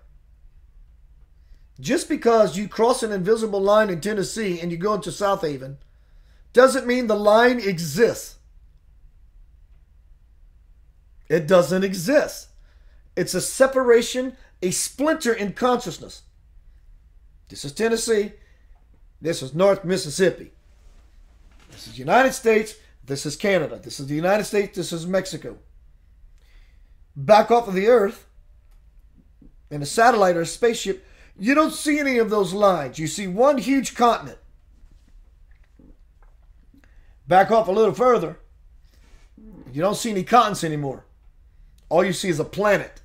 Just because you cross an invisible line in Tennessee and you go into South Haven doesn't mean the line exists. It doesn't exist. It's a separation, a splinter in consciousness. This is Tennessee. This is North Mississippi. This is the United States. This is Canada. This is the United States. This is Mexico. Back off of the earth in a satellite or a spaceship, you don't see any of those lines. You see one huge continent. Back off a little further, you don't see any continents anymore. All you see is a planet.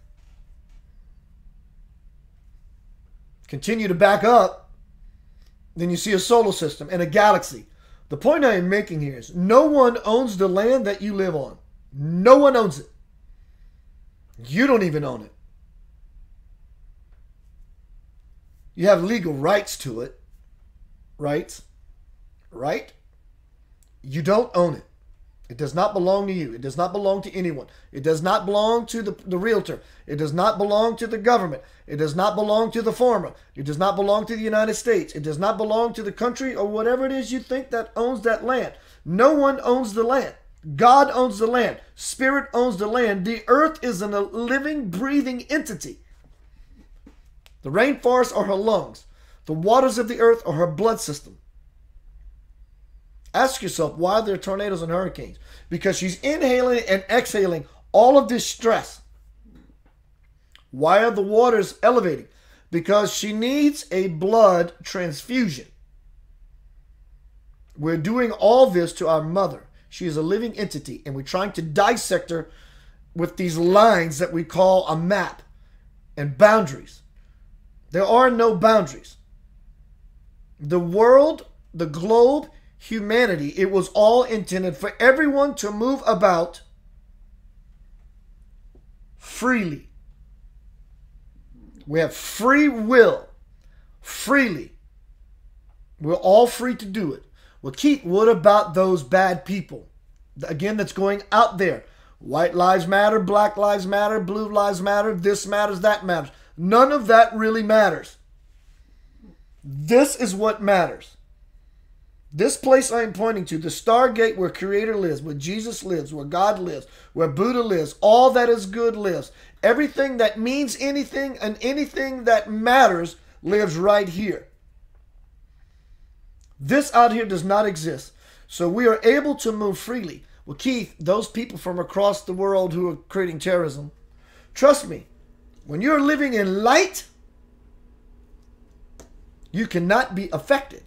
Continue to back up, then you see a solar system and a galaxy. The point I am making here is no one owns the land that you live on. No one owns it. You don't even own it. You have legal rights to it. Rights. Right? You don't own it. It does not belong to you. It does not belong to anyone. It does not belong to the realtor. It does not belong to the government. It does not belong to the farmer. It does not belong to the United States. It does not belong to the country or whatever it is you think that owns that land. No one owns the land. God owns the land. Spirit owns the land. The earth is a living, breathing entity. The rainforest are her lungs. The waters of the earth are her blood system. Ask yourself, why are there tornadoes and hurricanes? Because she's inhaling and exhaling all of this stress. Why are the waters elevating? Because she needs a blood transfusion. We're doing all this to our mother. She is a living entity, and we're trying to dissect her with these lines that we call a map and boundaries. There are no boundaries. The world, the globe, humanity, it was all intended for everyone to move about freely. We have free will, freely. We're all free to do it. Well, Keith, what about those bad people? Again, that's going out there. White lives matter, black lives matter, blue lives matter, this matters, that matters. None of that really matters. This is what matters. This place I am pointing to, the Stargate where Creator lives, where Jesus lives, where God lives, where Buddha lives, all that is good lives. Everything that means anything and anything that matters lives right here. This out here does not exist. So we are able to move freely. Well, Keith, those people from across the world who are creating terrorism, trust me, when you're living in light, you cannot be affected.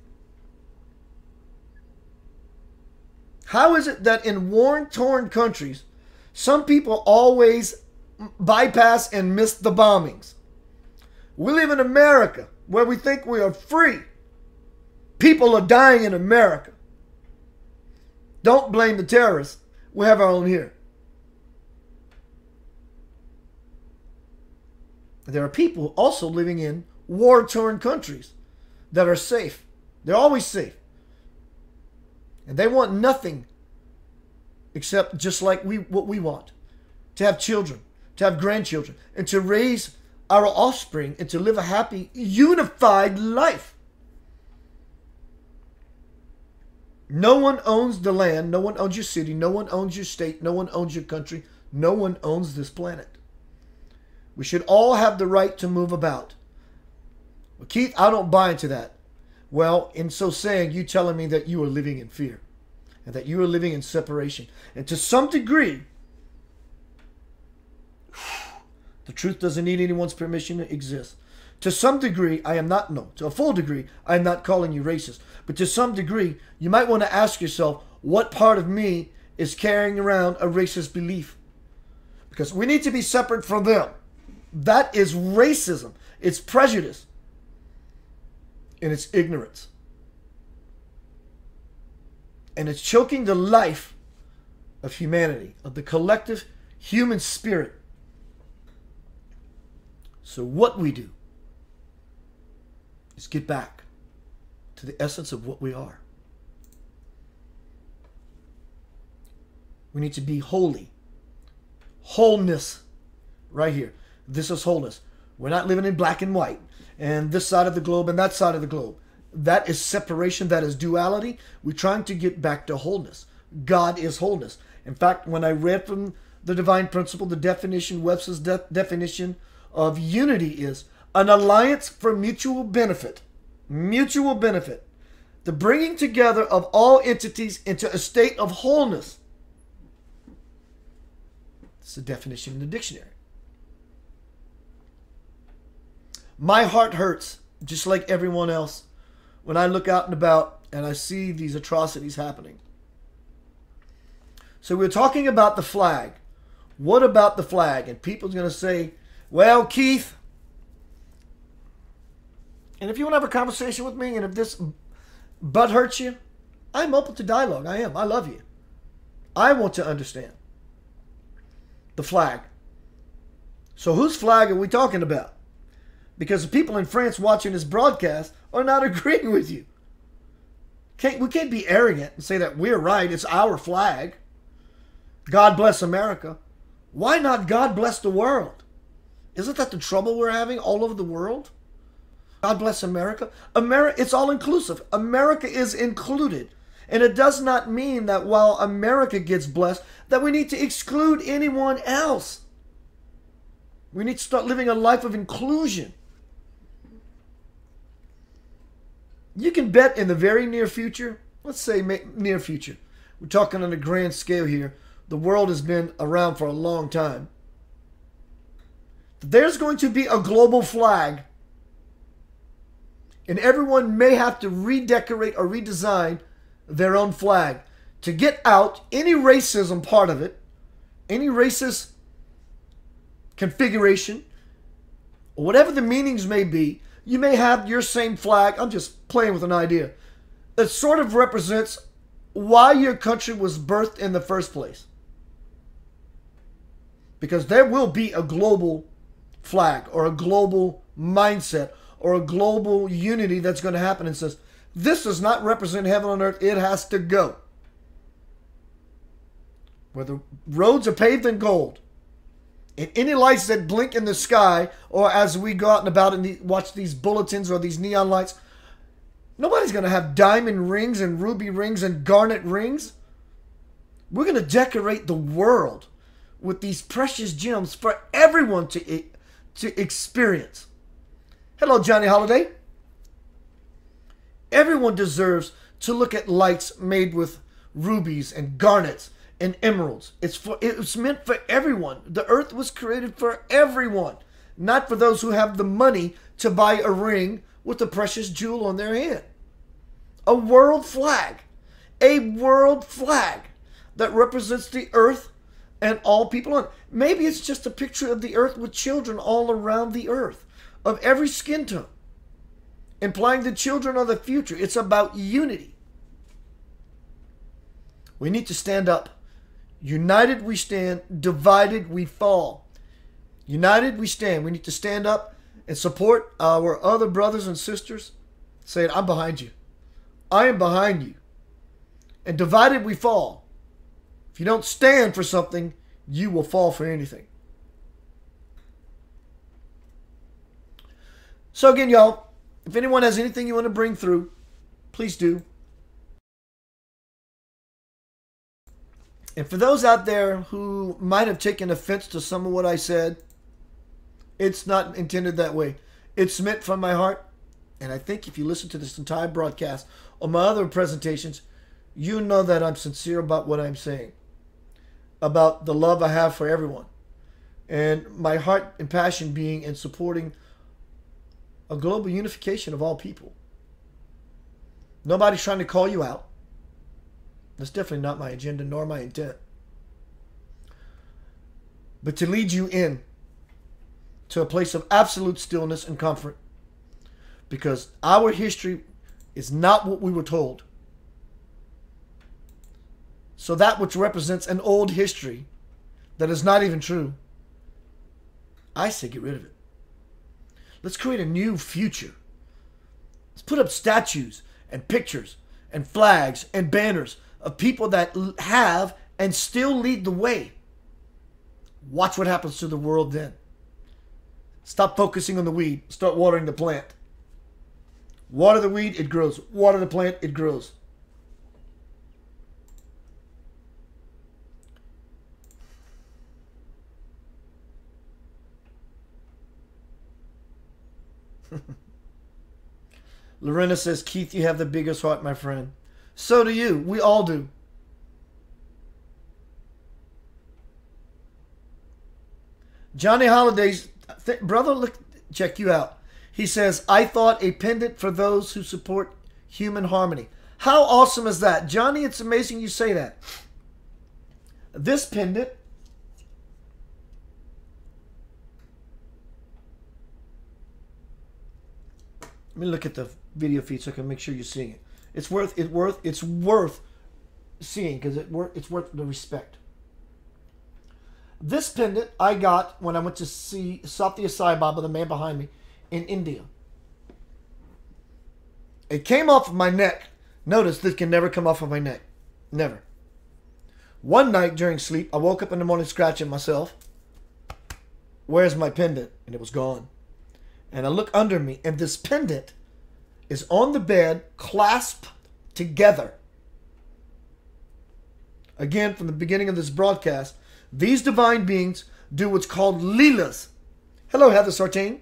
How is it that in war-torn countries, some people always bypass and miss the bombings? We live in America where we think we are free. People are dying in America. Don't blame the terrorists. We have our own here. There are people also living in war-torn countries that are safe. They're always safe. And they want nothing except just like what we want. To have children, to have grandchildren, and to raise our offspring and to live a happy, unified life. No one owns the land. No one owns your city. No one owns your state. No one owns your country. No one owns this planet. We should all have the right to move about. Well, Keith, I don't buy into that. Well, in so saying, you telling me that you are living in fear and that you are living in separation. And to some degree, the truth doesn't need anyone's permission to exist. To some degree, I am not, no, to a full degree, I am not calling you racist. But to some degree, you might want to ask yourself, what part of me is carrying around a racist belief? Because we need to be separate from them. That is racism. It's prejudice. And it's ignorance. And it's choking the life of humanity, of the collective human spirit. So what we do is get back to the essence of what we are. We need to be holy. Wholeness. Right here. This is wholeness. We're not living in black and white. And this side of the globe and that side of the globe. That is separation. That is duality. We're trying to get back to wholeness. God is wholeness. In fact, when I read from the divine principle, the definition, Webster's definition of unity is an alliance for mutual benefit. Mutual benefit. The bringing together of all entities into a state of wholeness. It's the definition in the dictionary. My heart hurts, just like everyone else, when I look out and about and I see these atrocities happening. So we're talking about the flag. What about the flag? And people's going to say, well, Keith, and if you want to have a conversation with me and if this butt hurts you, I'm open to dialogue. I am. I love you. I want to understand the flag. So whose flag are we talking about? Because the people in France watching this broadcast are not agreeing with you. We can't be arrogant and say that we're right. It's our flag. God bless America. Why not God bless the world? Isn't that the trouble we're having all over the world? God bless America. It's all inclusive. America is included. And it does not mean that while America gets blessed, that we need to exclude anyone else. We need to start living a life of inclusion. You can bet in the very near future, let's say near future, we're talking on a grand scale here, the world has been around for a long time. There's going to be a global flag, and everyone may have to redecorate or redesign their own flag to get out any racism part of it, any racist configuration, or whatever the meanings may be. You may have your same flag. I'm just playing with an idea. That sort of represents why your country was birthed in the first place. Because there will be a global flag or a global mindset or a global unity that's going to happen and says, this does not represent heaven on earth. It has to go. Where the roads are paved in gold. And any lights that blink in the sky, or as we go out and about and watch these bulletins or these neon lights, nobody's going to have diamond rings and ruby rings and garnet rings. We're going to decorate the world with these precious gems for everyone to experience. Hello, Johnny Holiday. Everyone deserves to look at lights made with rubies and garnets and emeralds. It's meant for everyone. The earth was created for everyone, not for those who have the money to buy a ring with a precious jewel on their hand. A world flag. A world flag that represents the earth and all people on it. Maybe it's just a picture of the earth with children all around the earth, of every skin tone, implying the children are the future. It's about unity. We need to stand up. United we stand, divided we fall. United we stand. We need to stand up and support our other brothers and sisters, saying, I'm behind you. I am behind you. And divided we fall. If you don't stand for something, you will fall for anything. So again, y'all, if anyone has anything you want to bring through, please do. And for those out there who might have taken offense to some of what I said, it's not intended that way. It's meant from my heart. And I think if you listen to this entire broadcast or my other presentations, you know that I'm sincere about what I'm saying, about the love I have for everyone, and my heart and passion being in supporting a global unification of all people. Nobody's trying to call you out. That's definitely not my agenda nor my intent. But to lead you in to a place of absolute stillness and comfort. Because our history is not what we were told. So that which represents an old history that is not even true, I say get rid of it. Let's create a new future. Let's put up statues and pictures and flags and banners of people that have and still lead the way. Watch what happens to the world then. Stop focusing on the weed. Start watering the plant. Water the weed, it grows. Water the plant, it grows. Lorena says, Keith, you have the biggest heart, my friend. So do you. We all do. Johnny Holiday's brother, look, check you out. He says, I thought a pendant for those who support human harmony. How awesome is that? Johnny, it's amazing you say that. This pendant let me look at the video feed so I can make sure you're seeing it. It's worth seeing because it's worth the respect. This pendant I got when I went to see Satya Sai Baba, the man behind me, in India. It came off of my neck. Notice this can never come off of my neck. Never. One night during sleep, I woke up in the morning scratching myself. Where's my pendant? And it was gone. And I look under me, and this pendant is on the bed, clasped together. Again, from the beginning of this broadcast, these divine beings do what's called leelas. Hello, Heather Sartain.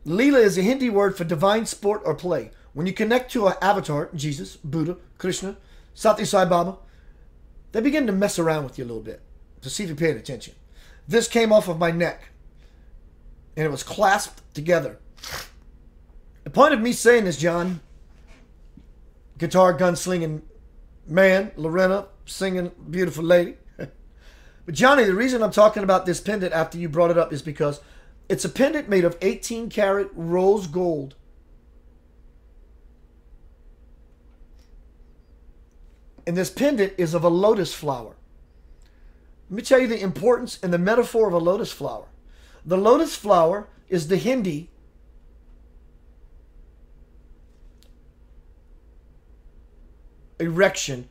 Leela is a Hindi word for divine sport or play. When you connect to an avatar, Jesus, Buddha, Krishna, Satya Sai Baba, they begin to mess around with you a little bit to see if you're paying attention. This came off of my neck, and it was clasped together. The point of me saying this, John, guitar gunslinging man, Lorena, singing beautiful lady. But Johnny, the reason I'm talking about this pendant after you brought it up is because it's a pendant made of 18 karat rose gold. And this pendant is of a lotus flower. Let me tell you the importance and the metaphor of a lotus flower. The lotus flower is the Hindi erection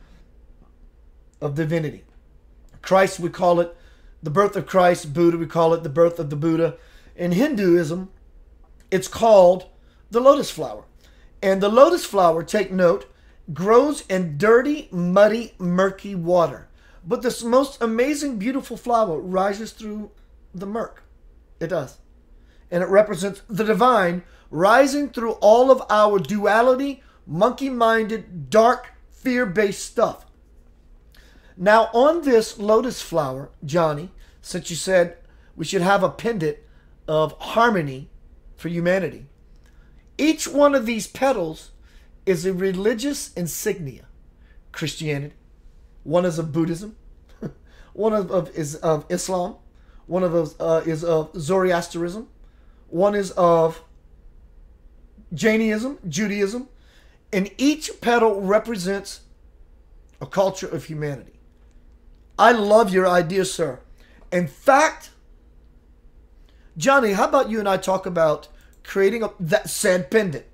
of divinity. Christ, we call it the birth of Christ. Buddha, we call it the birth of the Buddha. In Hinduism, it's called the lotus flower. And the lotus flower, take note, grows in dirty, muddy, murky water. But this most amazing, beautiful flower rises through the murk. It does. And it represents the divine rising through all of our duality, monkey-minded, dark, fear-based stuff. Now, on this lotus flower, Johnny, since you said we should have a pendant of harmony for humanity, each one of these petals is a religious insignia. Christianity. One is of Buddhism. One is of Islam. One of those is of Zoroastrianism. One is of Jainism, Judaism. And each petal represents a culture of humanity. I love your idea, sir. In fact, Johnny, how about you and I talk about creating that said pendant?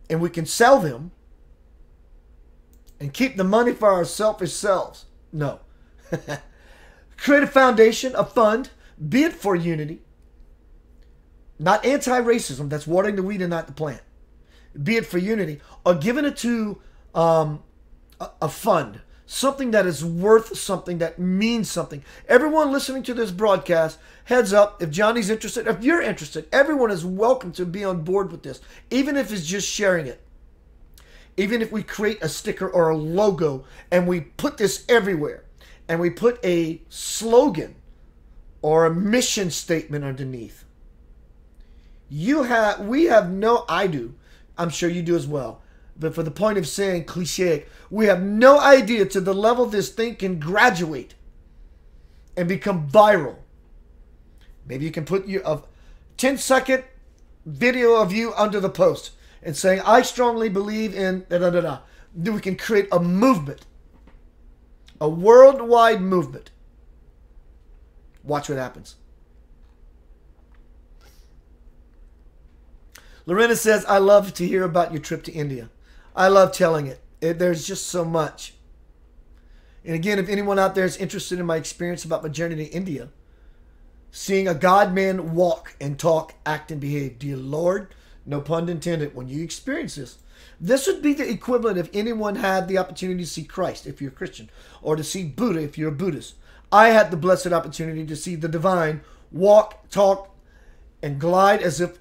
And we can sell them and keep the money for our selfish selves. No. Create a foundation, a fund, be it for unity, not anti-racism, that's watering the weed and not the plant. Be it for unity, or giving it to a fund, something that is worth something, that means something. Everyone listening to this broadcast, heads up, if Johnny's interested, if you're interested, everyone is welcome to be on board with this, even if it's just sharing it. Even if we create a sticker or a logo and we put this everywhere and we put a slogan or a mission statement underneath. I do. I'm sure you do as well. But for the point of saying cliche, we have no idea to the level this thing can graduate and become viral. Maybe you can put a 10-second video of you under the post and saying, I strongly believe in da-da-da-da. Then we can create a movement. A worldwide movement. Watch what happens. Lorena says, I love to hear about your trip to India. I love telling it. There's just so much. And again, if anyone out there is interested in my experience about my journey to India, seeing a God-man walk and talk, act and behave. Dear Lord, no pun intended, when you experience this, this would be the equivalent if anyone had the opportunity to see Christ, if you're a Christian, or to see Buddha, if you're a Buddhist. I had the blessed opportunity to see the divine walk, talk, and glide as if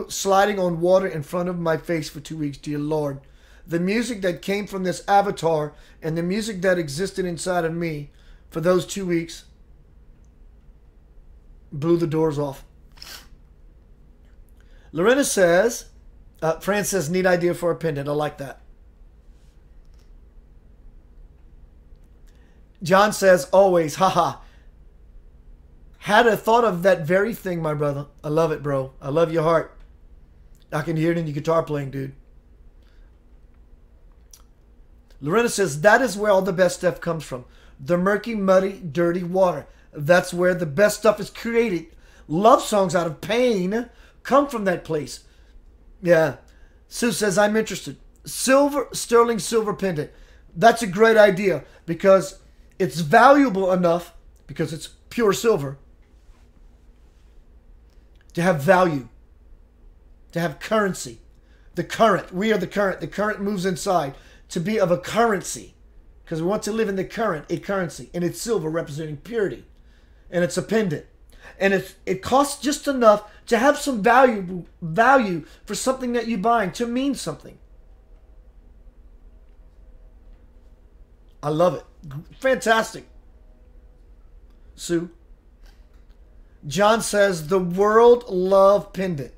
sliding on water in front of my face for 2 weeks. Dear Lord, the music that came from this avatar and the music that existed inside of me for those 2 weeks blew the doors off. Lorena says, Fran says, neat idea for a pendant. I like that. John says, always, haha. Had a thought of that very thing, my brother. I love it, bro. I love your heart. I can hear it in your guitar playing, dude. Lorena says, that is where all the best stuff comes from. The murky, muddy, dirty water. That's where the best stuff is created. Love songs out of pain come from that place. Yeah. Sue says, I'm interested. Sterling silver pendant. That's a great idea because it's valuable enough, because it's pure silver, to have value, to have currency. The current. We are the current. The current moves inside. To be of a currency. Because we want to live in the current, a currency. And it's silver representing purity. And it's a pendant. And it costs just enough to have some value for something that you're buying, to mean something. I love it. Fantastic. Sue. John says, the world love pendant.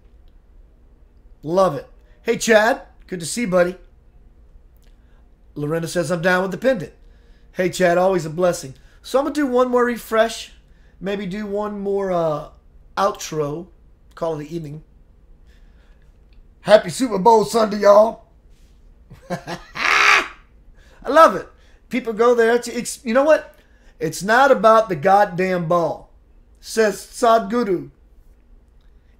Love it. Hey, Chad. Good to see you, buddy. Lorena says, I'm down with the pendant. Hey, Chad. Always a blessing. So I'm going to do one more refresh. Maybe do one more outro. Call it the evening. Happy Super Bowl Sunday, y'all. I love it. People go there. You know what? It's not about the goddamn ball, says Sadhguru.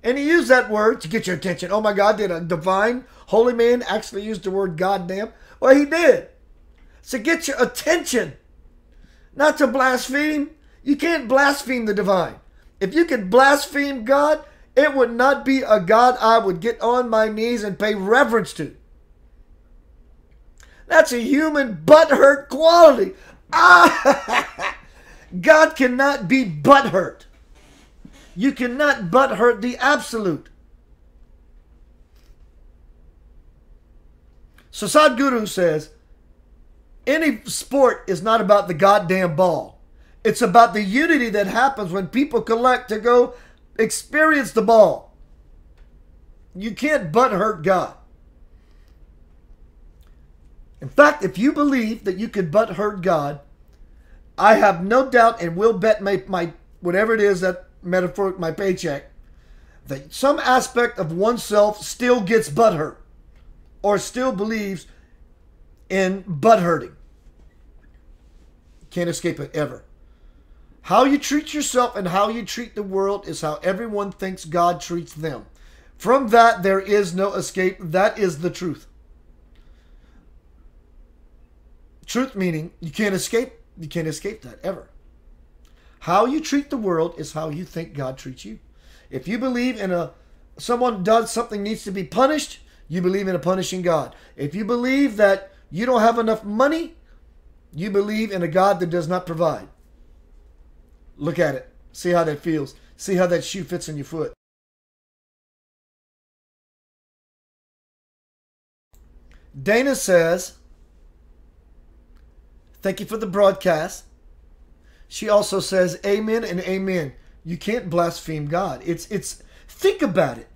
And he used that word to get your attention. Oh my God, did a divine holy man actually use the word goddamn? Well, he did. So get your attention. Not to blaspheme. You can't blaspheme the divine. If you could blaspheme God, it would not be a God I would get on my knees and pay reverence to. That's a human butthurt quality. God cannot be butthurt. You cannot butthurt the absolute. So Sadhguru says, any sport is not about the goddamn ball. It's about the unity that happens when people collect to go experience the ball. You can't butthurt God. In fact, if you believe that you could butthurt God, I have no doubt and will bet my whatever it is, that metaphor, my paycheck, that some aspect of oneself still gets butthurt or still believes in butthurting. Can't escape it ever. How you treat yourself and how you treat the world is how everyone thinks God treats them. From that, there is no escape. That is the truth. Truth meaning you can't escape. You can't escape that ever. How you treat the world is how you think God treats you. If you believe in someone does something needs to be punished, you believe in a punishing God. If you believe that you don't have enough money, you believe in a God that does not provide. Look at it. See how that feels. See how that shoe fits in your foot. Dana says, thank you for the broadcast. She also says, amen and amen. You can't blaspheme God. Think about it.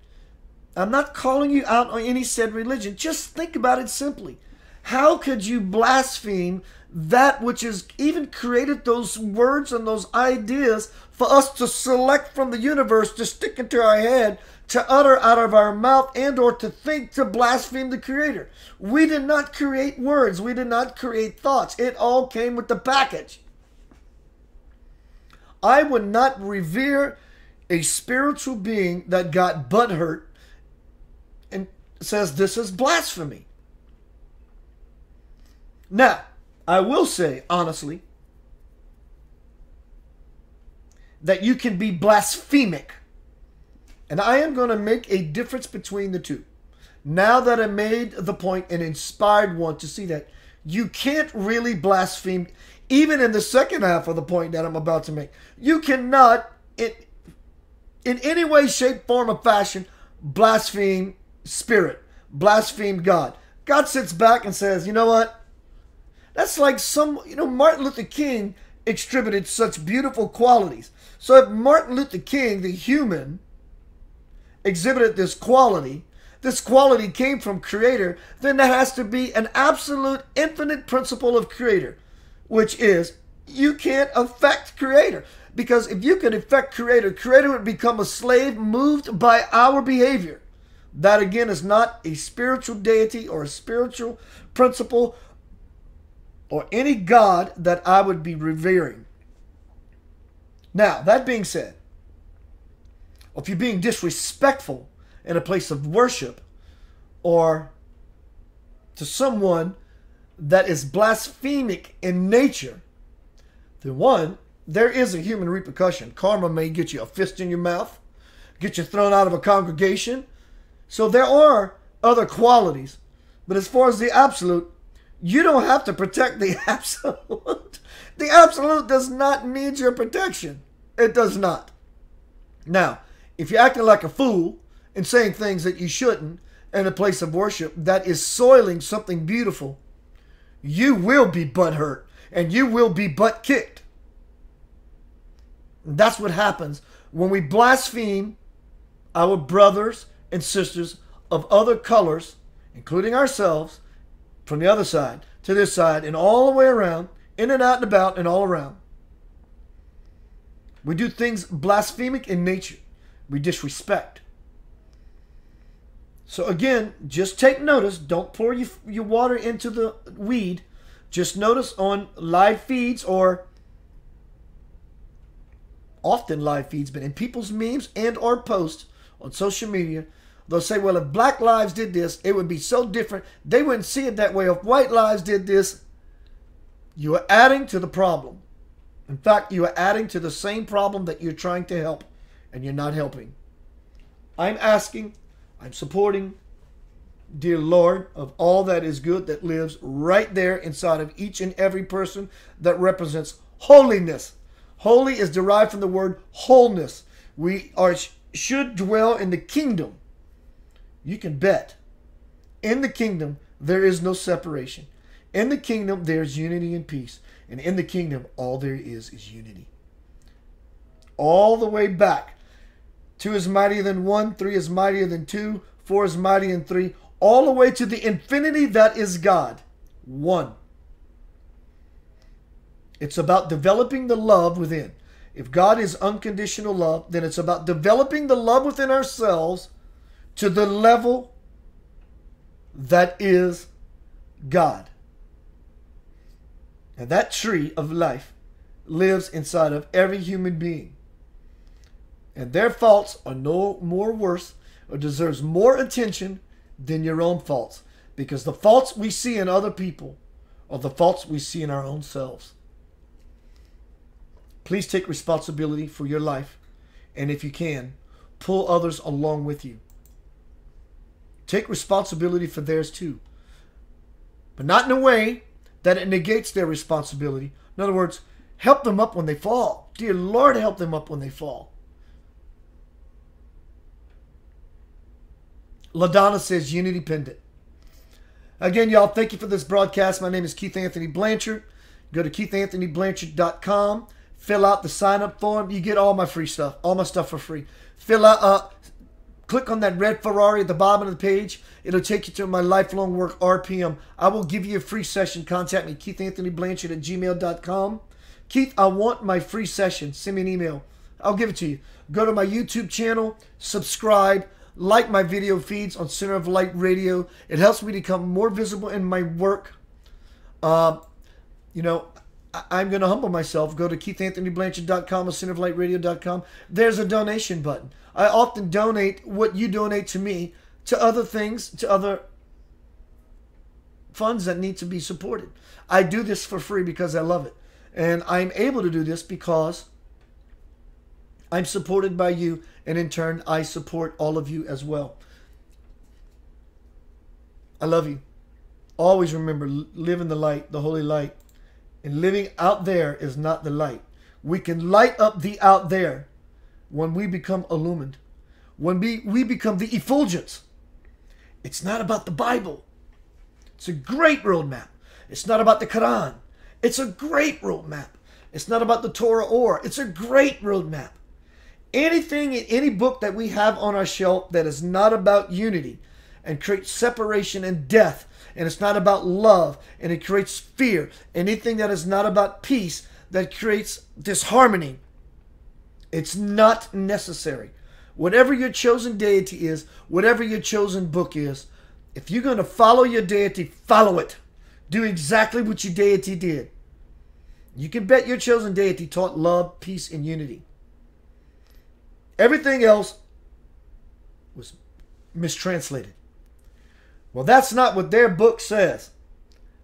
I'm not calling you out on any said religion. Just think about it simply. How could you blaspheme that which has even created those words and those ideas for us to select from the universe, to stick into our head, to utter out of our mouth, and or to think, to blaspheme the Creator? We did not create words. We did not create thoughts. It all came with the package. I would not revere a spiritual being that got butthurt and says this is blasphemy. Now, I will say, honestly, that you can be blasphemic. And I am going to make a difference between the two. Now that I made the point and inspired one to see that you can't really blaspheme, even in the second half of the point that I'm about to make. You cannot, in any way, shape, form, or fashion, blaspheme spirit, blaspheme God. God sits back and says, you know what? That's like Martin Luther King exhibited such beautiful qualities. So if Martin Luther King, the human, exhibited this quality came from Creator, then there has to be an absolute infinite principle of Creator, which is you can't affect Creator. Because if you could affect Creator, Creator would become a slave moved by our behavior. That again is not a spiritual deity or a spiritual principle or any God that I would be revering. Now, that being said, if you're being disrespectful in a place of worship or to someone that is blasphemic in nature, then one, there is a human repercussion. Karma may get you a fist in your mouth, get you thrown out of a congregation. So there are other qualities. But as far as the absolute, you don't have to protect the absolute. The absolute does not need your protection. It does not. Now, if you're acting like a fool and saying things that you shouldn't in a place of worship that is soiling something beautiful, you will be butt hurt and you will be butt kicked. That's what happens when we blaspheme our brothers and sisters of other colors, including ourselves, from the other side to this side and all the way around, in and out and about and all around. We do things blasphemic in nature. We disrespect. So again, just take notice. Don't pour your water into the weed. Just notice on live feeds, or often live feeds, but in people's memes and or posts on social media, they'll say, well, if black lives did this, it would be so different. They wouldn't see it that way. If white lives did this, you are adding to the problem. In fact, you are adding to the same problem that you're trying to help, and you're not helping. I'm asking, I'm supporting, dear Lord, of all that is good that lives right there inside of each and every person that represents holiness. Holy is derived from the word wholeness. We should dwell in the kingdom. You can bet. In the kingdom, there is no separation. In the kingdom, there's unity and peace. And in the kingdom, all there is unity. All the way back. 2 is mightier than 1. 3 is mightier than 2. 4 is mightier than 3. All the way to the infinity that is God. 1. It's about developing the love within. If God is unconditional love, then it's about developing the love within ourselves to the level that is God. And that tree of life lives inside of every human being. And their faults are no more worse or deserves more attention than your own faults. Because the faults we see in other people are the faults we see in our own selves. Please take responsibility for your life. And if you can, pull others along with you. Take responsibility for theirs too. But not in a way that it negates their responsibility. In other words, help them up when they fall. Dear Lord, help them up when they fall. LaDonna says, unity pendant. Again, y'all, thank you for this broadcast. My name is Keith Anthony Blanchard. Go to keithanthonyblanchard.com. Fill out the sign-up form. You get all my free stuff. All my stuff for free. Fill out, Click on that red Ferrari at the bottom of the page. It'll take you to my lifelong work RPM. I will give you a free session. Contact me, KeithAnthonyBlanchard@gmail.com. Keith, I want my free session. Send me an email. I'll give it to you. Go to my YouTube channel, subscribe, like my video feeds on Center of Light Radio. It helps me to become more visible in my work. You know, I'm going to humble myself. Go to KeithAnthonyBlanchard.com or centeroflightradio.com. There's a donation button. I often donate what you donate to me to other things, to other funds that need to be supported. I do this for free because I love it. And I'm able to do this because I'm supported by you, and in turn, I support all of you as well. I love you. Always remember, live in the light, the holy light. And living out there is not the light. We can light up the out there when we become illumined. When we become the effulgence. It's not about the Bible. It's a great roadmap. It's not about the Quran. It's a great roadmap. It's not about the Torah or. It's a great roadmap. Anything in any book that we have on our shelf that is not about unity and creates separation and death, and it's not about love and it creates fear, anything that is not about peace that creates disharmony, it's not necessary. Whatever your chosen deity is, whatever your chosen book is, if you're going to follow your deity, follow it. Do exactly what your deity did. You can bet your chosen deity taught love, peace, and unity. Everything else was mistranslated. Well, that's not what their book says.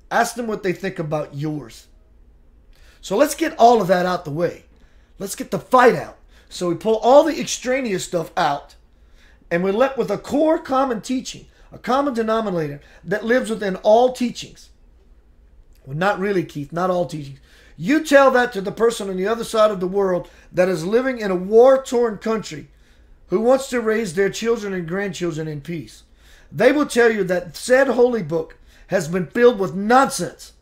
Ask them what they think about yours. So let's get all of that out the way. Let's get the fight out. So we pull all the extraneous stuff out, and we're left with a core common teaching, a common denominator that lives within all teachings. Well, not really, Keith, not all teachings. You tell that to the person on the other side of the world that is living in a war-torn country who wants to raise their children and grandchildren in peace. They will tell you that said holy book has been filled with nonsense.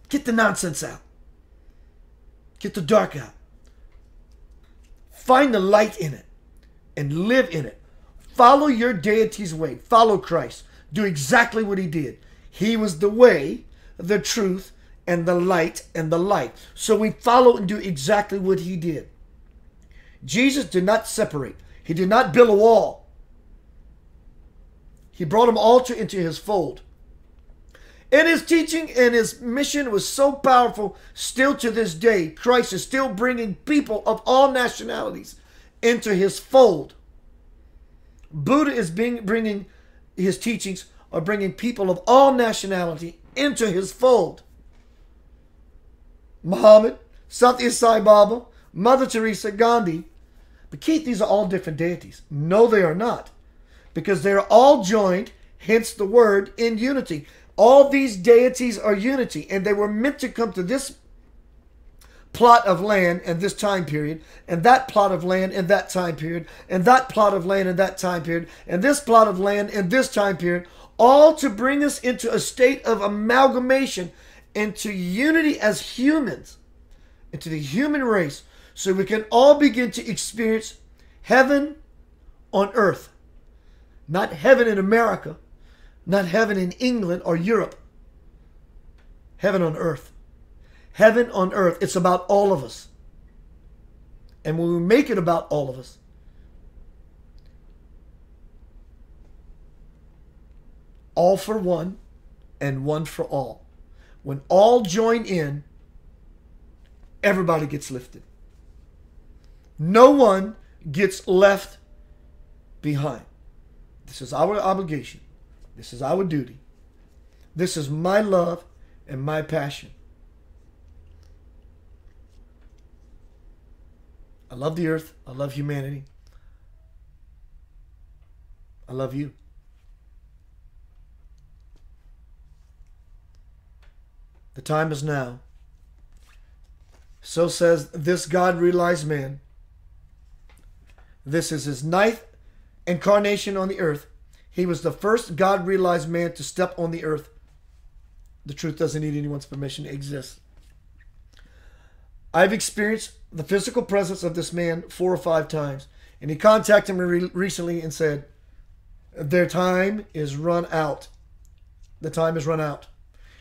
Get the nonsense out. Get the dark out. Find the light in it and live in it. Follow your deity's way. Follow Christ. Do exactly what he did. He was the way, the truth, and the light and the light. So we follow and do exactly what he did. Jesus did not separate. He did not build a wall. He brought them all into his fold. And his teaching and his mission was so powerful, still to this day, Christ is still bringing people of all nationalities into his fold. Buddha is bringing his teachings, are bringing people of all nationality into his fold. Muhammad, Satya Sai Baba, Mother Teresa, Gandhi. But Keith, these are all different deities. No, they are not. Because they are all joined, hence the word, in unity. All these deities are unity, and they were meant to come to this plot of land in this time period, and that plot of land in that time period, and that plot of land in that time period, and this plot of land in this time period, all to bring us into a state of amalgamation, into unity as humans, into the human race, so we can all begin to experience heaven on earth. Not heaven in America, not heaven in England or Europe. Heaven on earth. Heaven on earth. It's about all of us. And when we make it about all of us, all for one and one for all. When all join in, everybody gets lifted. No one gets left behind. This is our obligation. This is our duty. This is my love and my passion. I love the earth. I love humanity. I love you. The time is now. So says this God-realized man. This is his ninth incarnation on the earth. He was the first God-realized man to step on the earth. The truth doesn't need anyone's permission to exist. I've experienced the physical presence of this man 4 or 5 times. And he contacted me recently and said, their time is run out. The time is run out.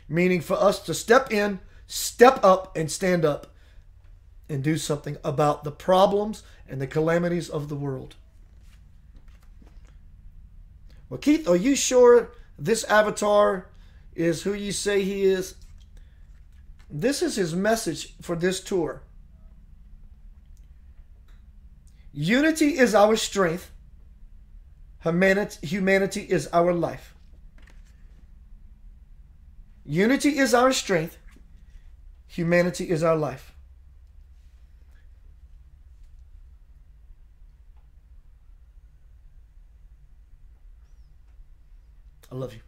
Meaning for us to step in, step up, and stand up and do something about the problems and the calamities of the world. Well, Keith, are you sure this avatar is who you say he is? This is his message for this tour. Unity is our strength. Humanity is our life. Unity is our strength. Humanity is our life. I love you.